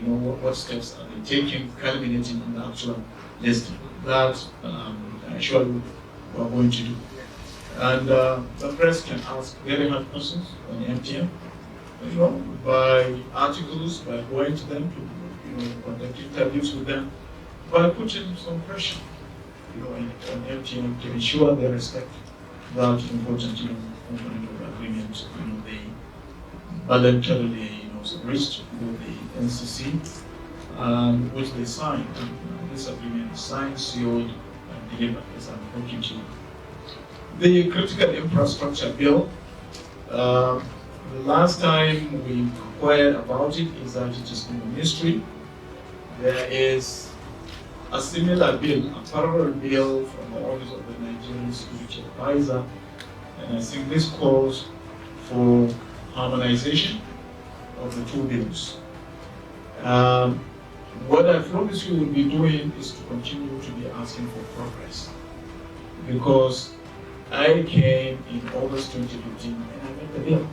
What steps are they taking, culminating in the actual listing. That I assure you we are going to do. And the press can ask very hard questions on MTN, by articles, by going to them to conduct interviews with them, by putting some pressure on MTN to ensure they respect that important component of the agreement they voluntarily reached with the NCC, which they signed. This agreement is signed, sealed, and delivered as I'm talking to you. The critical infrastructure bill, the last time we inquired about it is that it is in the ministry. There is a similar bill, a parallel bill from the Office of the Nigerian Security Advisor, and I think this calls for harmonization of the two bills. What I promise you will be doing is to continue to be asking for progress, because I came in August 2015 and I made the bill.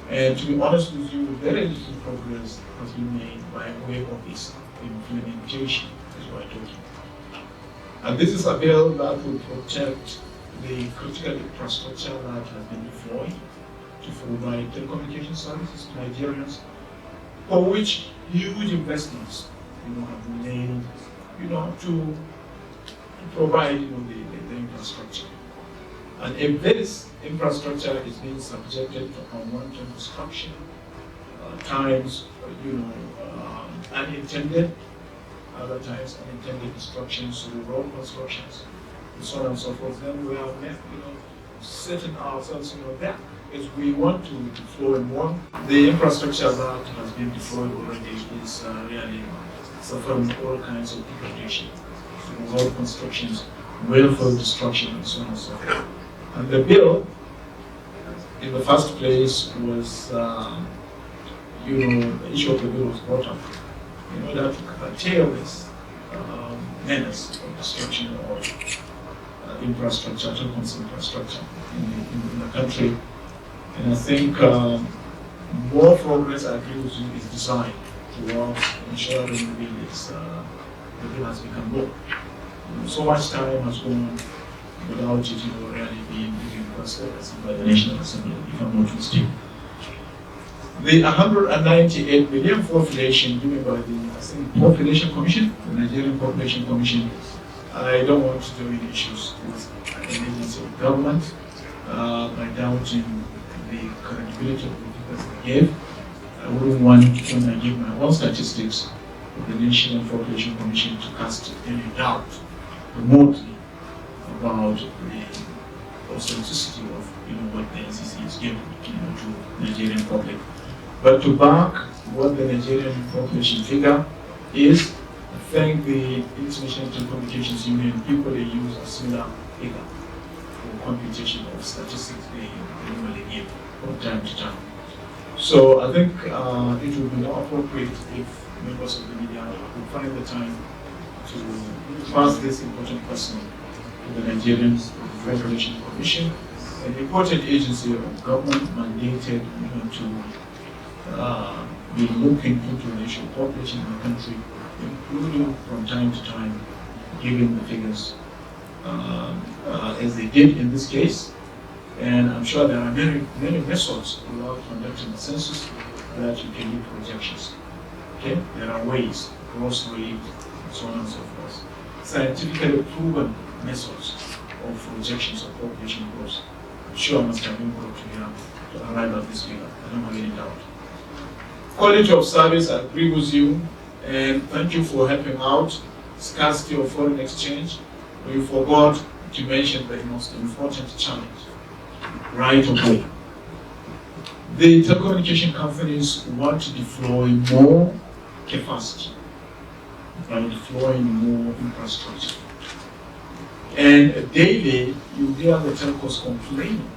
And to be honest with you, very little progress has been made by way of this implementation, is what I'm talking about. And this is a bill that will protect the critical infrastructure that has been deployed to provide telecommunication services to Nigerians, for which huge investments have been made to provide the infrastructure. And if this infrastructure is being subjected to unwanted destruction, times unintended, other times unintended destructions through road constructions, and so on and so forth, then we are setting ourselves there. If we want to deploy more, the infrastructure that has been deployed already is really suffering all kinds of degradation, road constructions, willful destruction, and so on and so forth. And the bill, in the first place, was, the issue of the bill was brought up in order to curtail this menace of destruction of infrastructure, telecoms infrastructure in the country. And I think more progress, I agree with you, is designed towards ensuring the bill has become law. So much time has gone without it, really being requested by the National Assembly, if I'm not mistaken. The 198 million population given by the Population Commission, the Nigerian Population Commission, I don't want to do any issues with an agency of government by doubting the credibility of the figures they gave. I wouldn't want, when I give my own statistics, of the National Population Commission to cast any doubt remotely about the authenticity of what the NCC is giving to the Nigerian public. But to back what the Nigerian population figure is, I think the International Telecommunications Union equally use a similar figure for computation of statistics they normally give from time to time. So I think it would be more appropriate if members of the media would find the time to pass this important question to the Nigerian Population Commission, an important agency of government mandated to be looking into the issue of population in the country, including from time to time giving the figures as they did in this case. And I'm sure there are many methods without conducting the census that you can do projections. Okay, there are ways, gross rate, and so on and so forth. Scientifically proven methods of projections of population growth. I'm sure must have been brought to here to arrive at this figure. I don't have any doubt. Quality of service, I agree with you, and thank you for helping out. Scarcity of foreign exchange. We forgot to mention the most important challenge, right of way. The telecommunication companies want to deploy more capacity by deploying more infrastructure. And daily, you hear the telcos complaining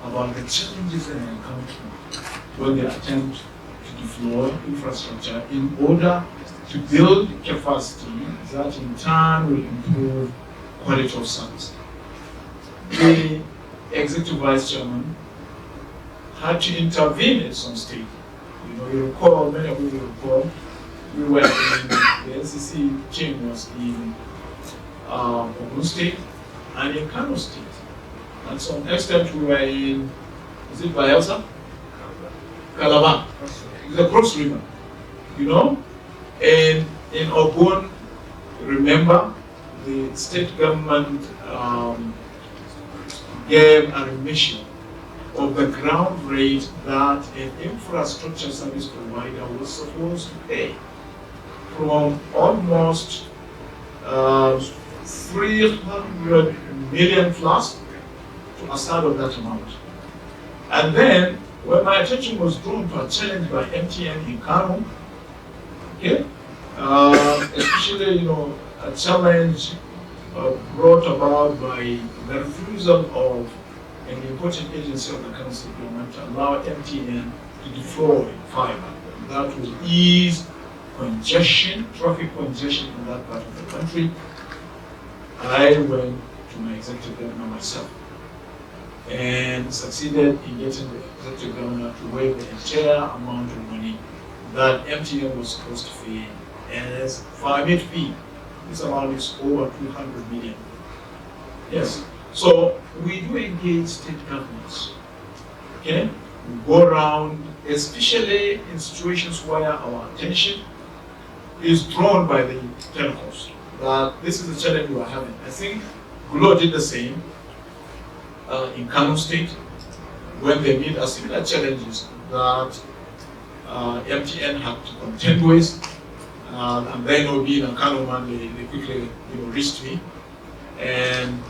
about the challenges they encounter when they attempt to deploy infrastructure in order to build capacity that in turn will improve quality of service. The executive vice chairman had to intervene at some stage. You recall, many of you will recall, we were in the NCC team was in Ogun State and in Kano State. And to some extent we were in, is it Bayelsa? Calabar. It's a cross river, And in Ogun, remember, the state government gave a remission of the ground rate that an infrastructure service provider was supposed to pay, from almost 300 million plus to a third of that amount. And then, when my attention was drawn to a challenge by MTN in Kano, okay, especially a challenge brought about by the refusal of an important agency of the Kano State government to allow MTN to deploy fiber. That will ease congestion, traffic congestion in that part of the country. I went to my executive governor myself and succeeded in getting the executive governor to waive the entire amount of money that MTN was supposed to pay as permit fee. This amount is over 200 million. Yes. So we do engage state governments. Okay? We go around, especially in situations where our attention is drawn by the telecoms. That this is the challenge we are having. I think Glo did the same in Kano State when they meet a similar challenges that MTN had to contend with. And then being a Kano man, they quickly reached me. And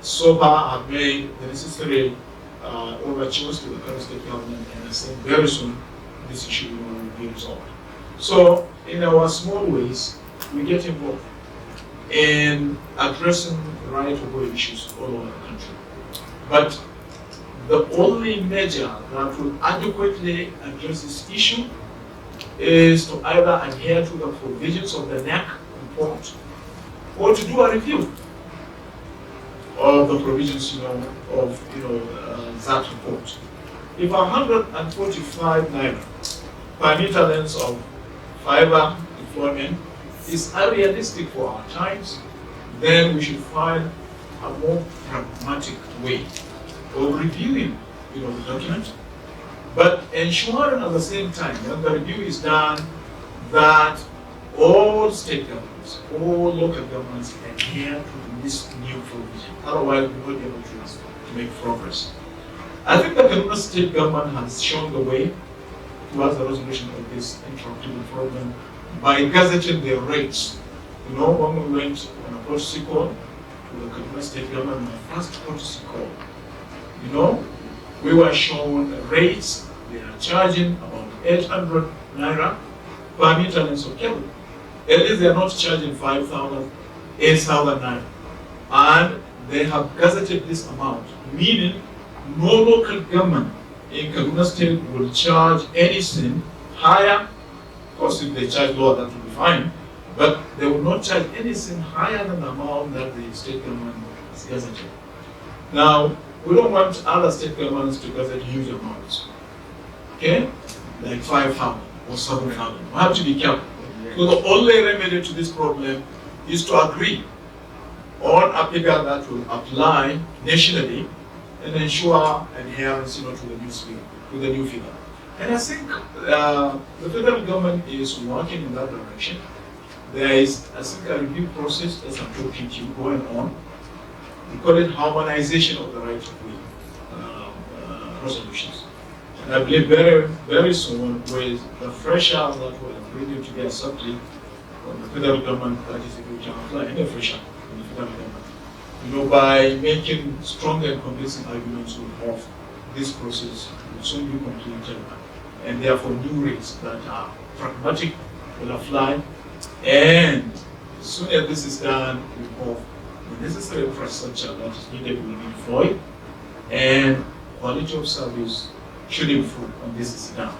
so far I've made the necessary overtures to the Kano State government, and I think very soon this issue will be resolved. So in our small ways, we get involved in addressing right-of-way issues all over the country. But the only measure that will adequately address this issue is to either adhere to the provisions of the NAC report or to do a review of the provisions, of that report. If 145 naira per meter length of fiber deployment is unrealistic for our times, then we should find a more pragmatic way of reviewing, the document, but ensuring at the same time when the review is done that all state governments, all local governments adhere to this new provision. Otherwise, we will not be able to make progress. I think the Kaduna state government has shown the way towards the resolution of this intractable problem by gazetting their rates. When we went on a courtesy call to the Kaduna state government, my first courtesy call, we were shown rates. They are charging about 800 naira per meter length of cable. At least they are not charging 5,000, 8,000 naira. And they have gazetted this amount, meaning no local government in Kaduna State will charge anything higher. Of course, if they charge lower, that will be fine. But they will not charge anything higher than the amount that the state government has gazetted. Now, we don't want other state governments to gazette huge amounts. Okay? Like 5,000 or 7,000. We have to be careful. So the only remedy to this problem is to agree on a figure that will apply nationally and ensure adherence to the new figure. And I think the federal government is working in that direction. There is, I think, a review process as I'm talking to you going on. We call it harmonization of the right of way resolutions. And I believe very, very soon, with the fresher that will bring to be accepted from the federal government, that is, if we can apply any fresher from the federal government, by making strong and convincing arguments of this process will soon be completed, and therefore new rates that are pragmatic will apply. And as soon as this is done, we hope the necessary infrastructure that is needed will be deployed, and quality of service should improve when this is done.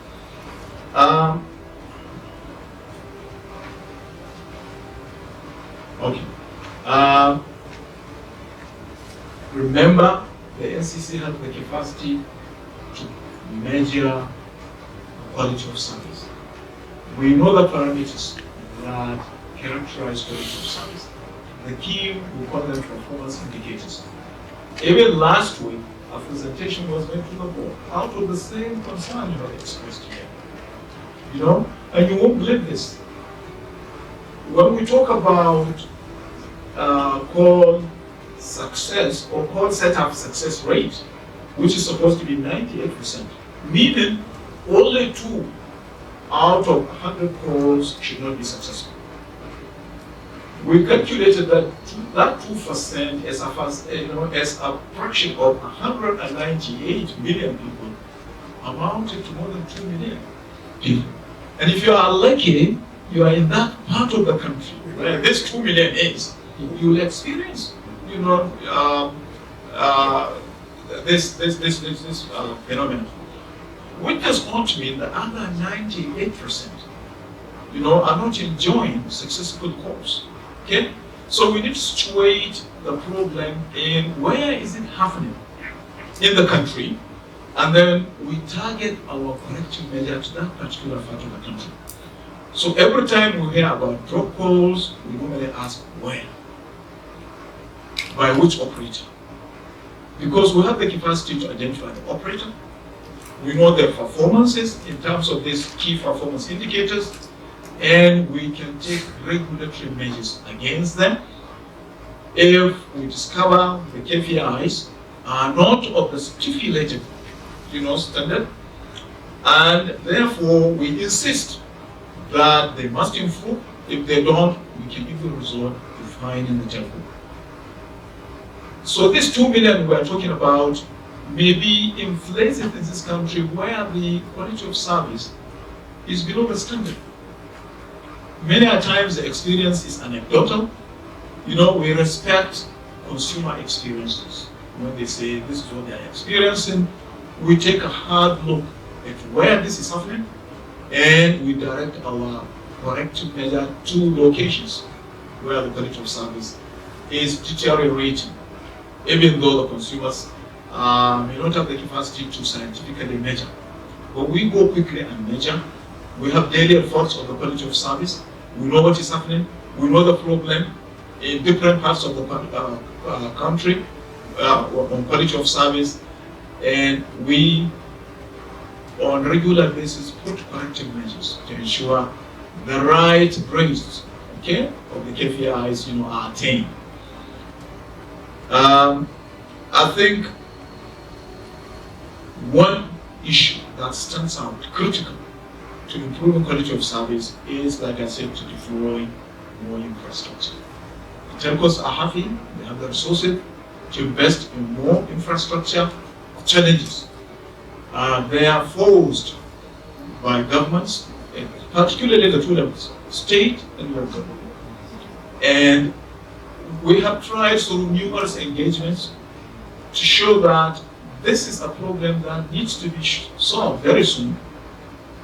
Okay. Remember, the NCC has the capacity to measure quality of service. We know the parameters that characterize quality of service. The key, we call them performance indicators. Even last week, a presentation was made to the board out of the same concern you have expressed here. And you won't believe this. When we talk about call success or call setup success rate, which is supposed to be 98%, meaning only 2 out of 100 calls should not be successful. We calculated that 2% as a fraction of 198 million people amounted to more than 2 million people. And if you are lucky, you are in that part of the country where this 2 million is, you will experience, this phenomenon. Which does not mean that other 98%, are not enjoying successful calls. Okay? So we need to situate the problem in where is it happening in the country, and then we target our corrective measure to that particular part of the country. So every time we hear about drop calls, we normally ask where? By which operator? Because we have the capacity to identify the operator. We know their performances in terms of these key performance indicators, and we can take regulatory measures against them if we discover the KPIs are not of the stipulated standard, and therefore we insist that they must improve. If they don't, we can even resort to fining the telco. So this 2 million we are talking about may be in places in this country where the quality of service is below the standard. Many a times the experience is anecdotal. We respect consumer experiences. When they say this is what they are experiencing, we take a hard look at where this is happening, and we direct our corrective measure to locations where the quality of service is deteriorating. even though the consumers may not have the capacity to scientifically measure. But we go quickly and measure. We have daily reports on the quality of service. We know what is happening. We know the problem in different parts of the country on quality of service, and we, on a regular basis, put corrective measures to ensure the right ranges, okay, of the KPIs, are attained. I think one issue that stands out critical to improving quality of service is, like I said, to deploy more infrastructure. The telcos are happy, they have the resources to invest in more infrastructure. Challenges. They are forced by governments, particularly the two levels, state and local. And we have tried through numerous engagements to show that this is a problem that needs to be solved very soon,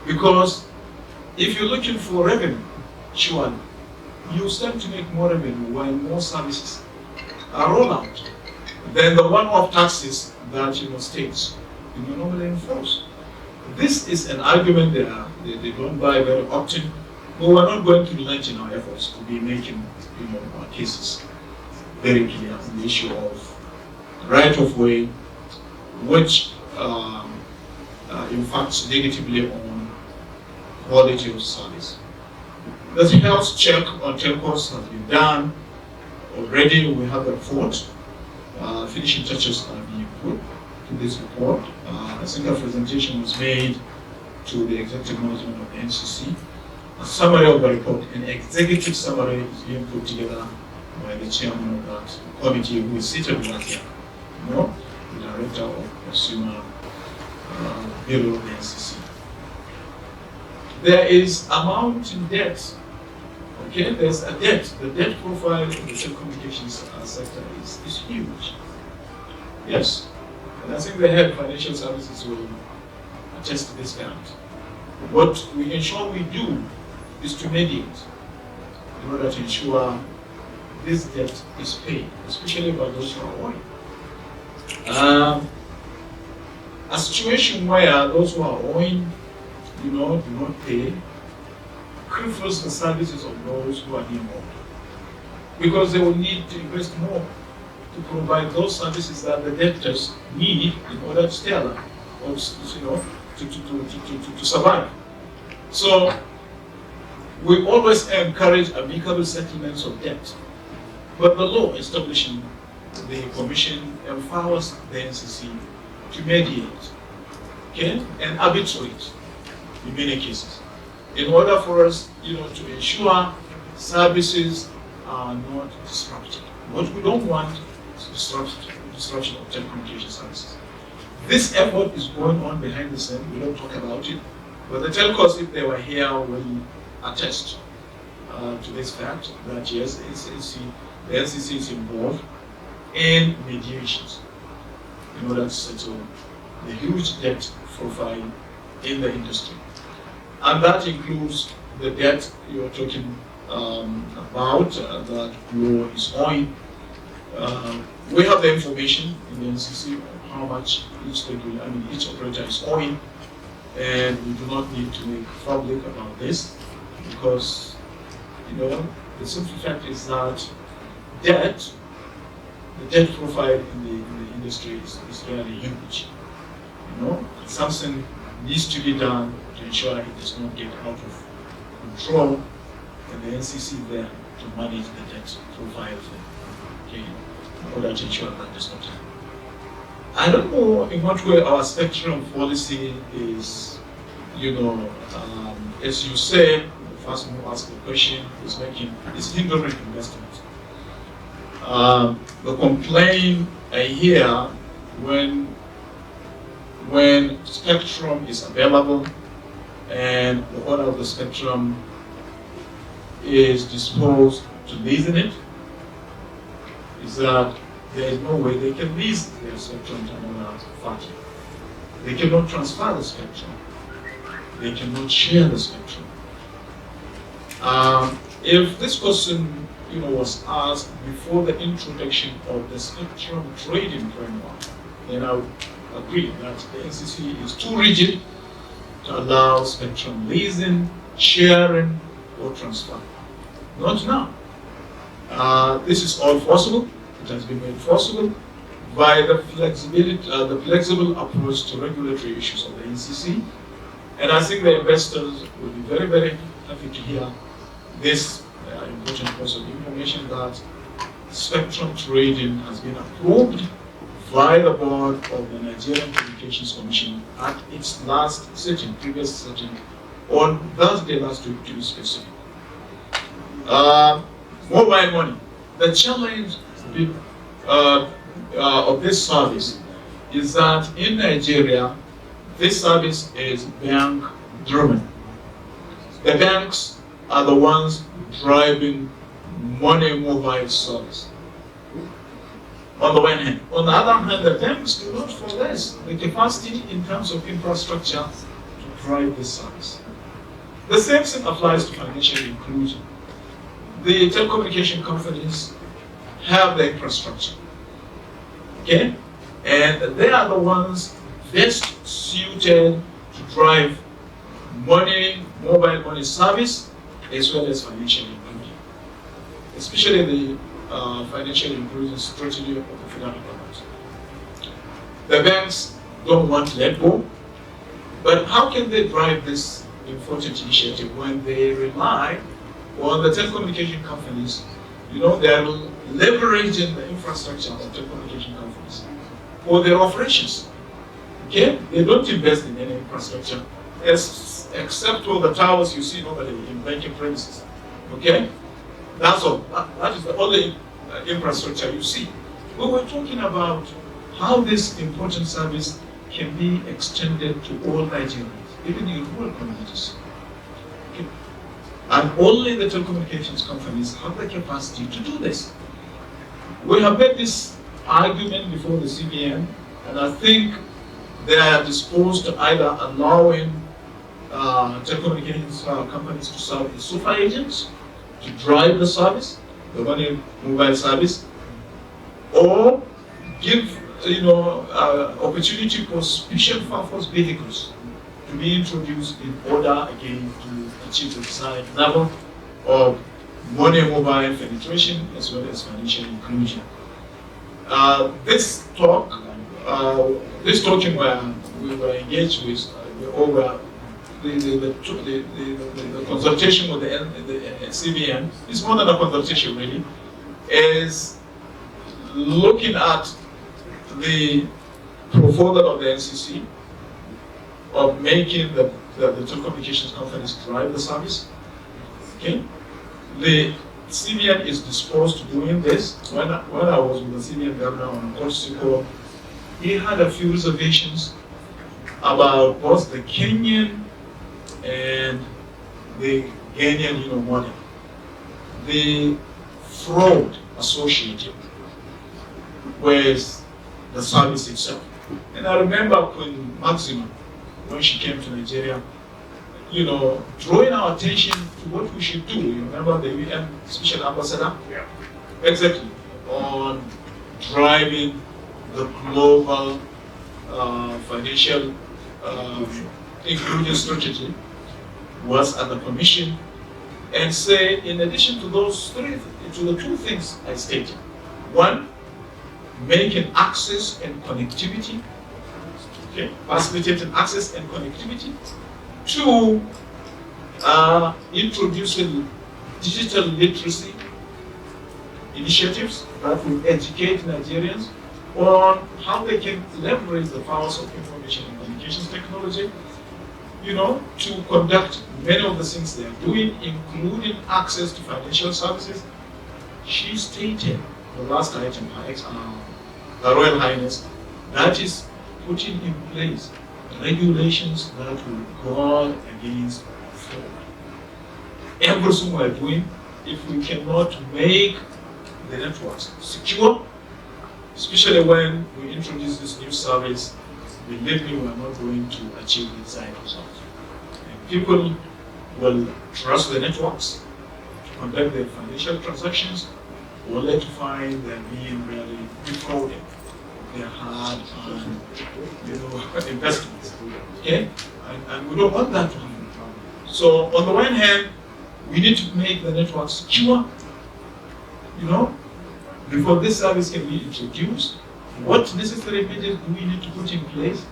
because if you're looking for revenue, surely you stand to make more revenue when more services are rolled out than the one-off taxes that states normally enforce. This is an argument they don't buy very often, but we're not going to relent in our efforts to be making our cases very clear on the issue of right of way, which impacts negatively on quality of service. The health check on telcos has been done already. We have a report. Finishing touches are being put to this report. I think a presentation was made to the executive management of the NCC. A summary of the report, an executive summary, is being put together by the chairman of that committee, who is seated right here, the director of Consumer Bureau of the NCC. There is a mounting debt. Okay, there's a debt. The debt profile in the telecommunications sector is huge. Yes, and I think the head of financial services will attest to this fact. What we ensure we do is to mediate in order to ensure this debt is paid, especially by those who are owing. A situation where those who are owing do not pay cripples the services of those who are being owed, because they will need to invest more to provide those services that the debtors need in order to stay alive, or to survive. So we always encourage amicable settlements of debt, but the law establishing the Commission empowers the NCC to mediate, and arbitrate in many cases, in order for us, to ensure services are not disrupted. What we don't want is disruption of telecommunication services. This effort is going on behind the scenes. We don't talk about it, but the telcos, if they were here, will attest to this fact that yes, the NCC is involved in mediations in order to settle the huge debt profile in the industry. And that includes the debt you're talking about that Glo is owing. We have the information in the NCC on how much each operator is owing, and we do not need to make public about this, because the simple fact is that the debt profile in the industry is really huge. Something needs to be done to ensure it does not get out of control, and the NCC there to manage the debt profile in order to ensure that does not happen. I don't know in what way our spectrum policy is, as you said, the first one who asked the question is hindering investment. The complaint I hear when spectrum is available and the owner of the spectrum is disposed to leasing it, is that there is no way they can lease their spectrum to another party. They cannot transfer the spectrum. They cannot share the spectrum. If this person was asked before the introduction of the spectrum trading framework, then I would agree that the NCC is too rigid to allow spectrum leasing, sharing, or transfer. Not now. This is all possible. It has been made possible by the flexible approach to regulatory issues of the NCC. And I think the investors will be very, very happy to hear this important piece of information that spectrum trading has been approved by the board of the Nigerian Communications Commission at its last sitting, previous sitting, on Thursday last week to be specific. Mobile money. The challenge of this service is that in Nigeria, this service is bank driven. The banks are the ones driving money mobile service. On the one hand. On the other hand, the banks do not possess the capacity in terms of infrastructure to drive this service. The same thing applies to financial inclusion. The telecommunication companies have the infrastructure, okay? And they are the ones best suited to drive mobile money service as well as financial inclusion, especially the financial inclusion strategy of the federal government. The banks don't want to let go, but how can they drive this important initiative when they rely on the telecommunication companies? They are leveraging the infrastructure of telecommunication companies for their operations. Okay? They don't invest in any infrastructure except for the towers you see normally in banking premises. Okay? That's all. That is the only infrastructure you see. We were talking about how this important service can be extended to all Nigerians, even in rural communities. Okay? And only the telecommunications companies have the capacity to do this. We have made this argument before the CBN, and I think they are disposed to either allowing telecommunications companies to serve as super agents to drive the service, the money mobile service, or give opportunity for special purpose vehicles to be introduced in order again to achieve the desired level of money mobile penetration as well as financial inclusion. This talking where we were engaged with over the consultation with the CBN is more than a consultation really, is looking at the proposal of the NCC of making the telecommunications companies drive the service. Okay, the CBN is disposed to doing this. When I was with the CBN governor on courtesy call, he had a few reservations about both the Kenyan and the Ghanaian model, the fraud associated with the service itself. And I remember Queen Maxima, when she came to Nigeria, drawing our attention to what we should do. You remember the UN Special Ambassador? Yeah. Exactly. On driving the global financial inclusion strategy was at the Commission, and say, in addition to the two things I stated, one, making access and connectivity, okay, facilitating access and connectivity. Two, introducing digital literacy initiatives that will educate Nigerians on how they can leverage the powers of information and communications technology, to conduct many of the things they are doing, including access to financial services. She stated, the last item, Her Royal Highness, that is putting in place regulations that will guard against fraud. Everything we are doing, if we cannot make the networks secure, especially when we introduce this new service, believe me, we are not going to achieve the desired result. And people will trust the networks, conduct their financial transactions, only to find them being really defrauded of their hard-earned, investments. Okay, and we don't want that to happen. So on the one hand, we need to make the network secure. Before this service can be introduced, what necessary measures do we need to put in place?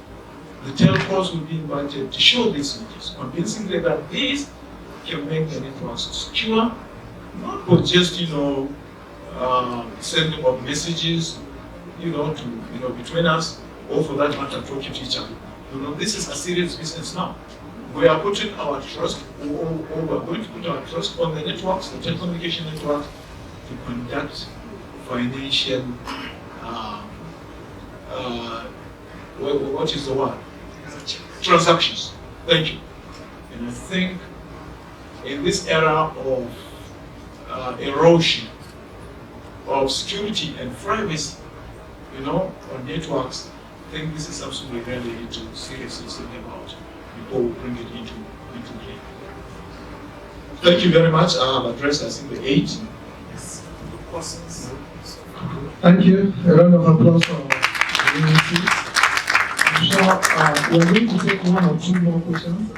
The telcos will be invited to show these measures, convincingly that these can make the networks secure, not for just sending of messages, between us, or for that matter, talking to each other. This is a serious business now. We are putting our trust, or we are going to put our trust on the networks, the telecommunication networks, to conduct financial, what is the word? Transactions. Thank you. And I think in this era of erosion of security and privacy, on networks, I think this is something we really need to seriously think about before we bring it into play. Thank you very much. I have addressed, I think, the 8 persons. Thank you. A round of applause for the university. I'm sure we're going to take 1 or 2 more questions.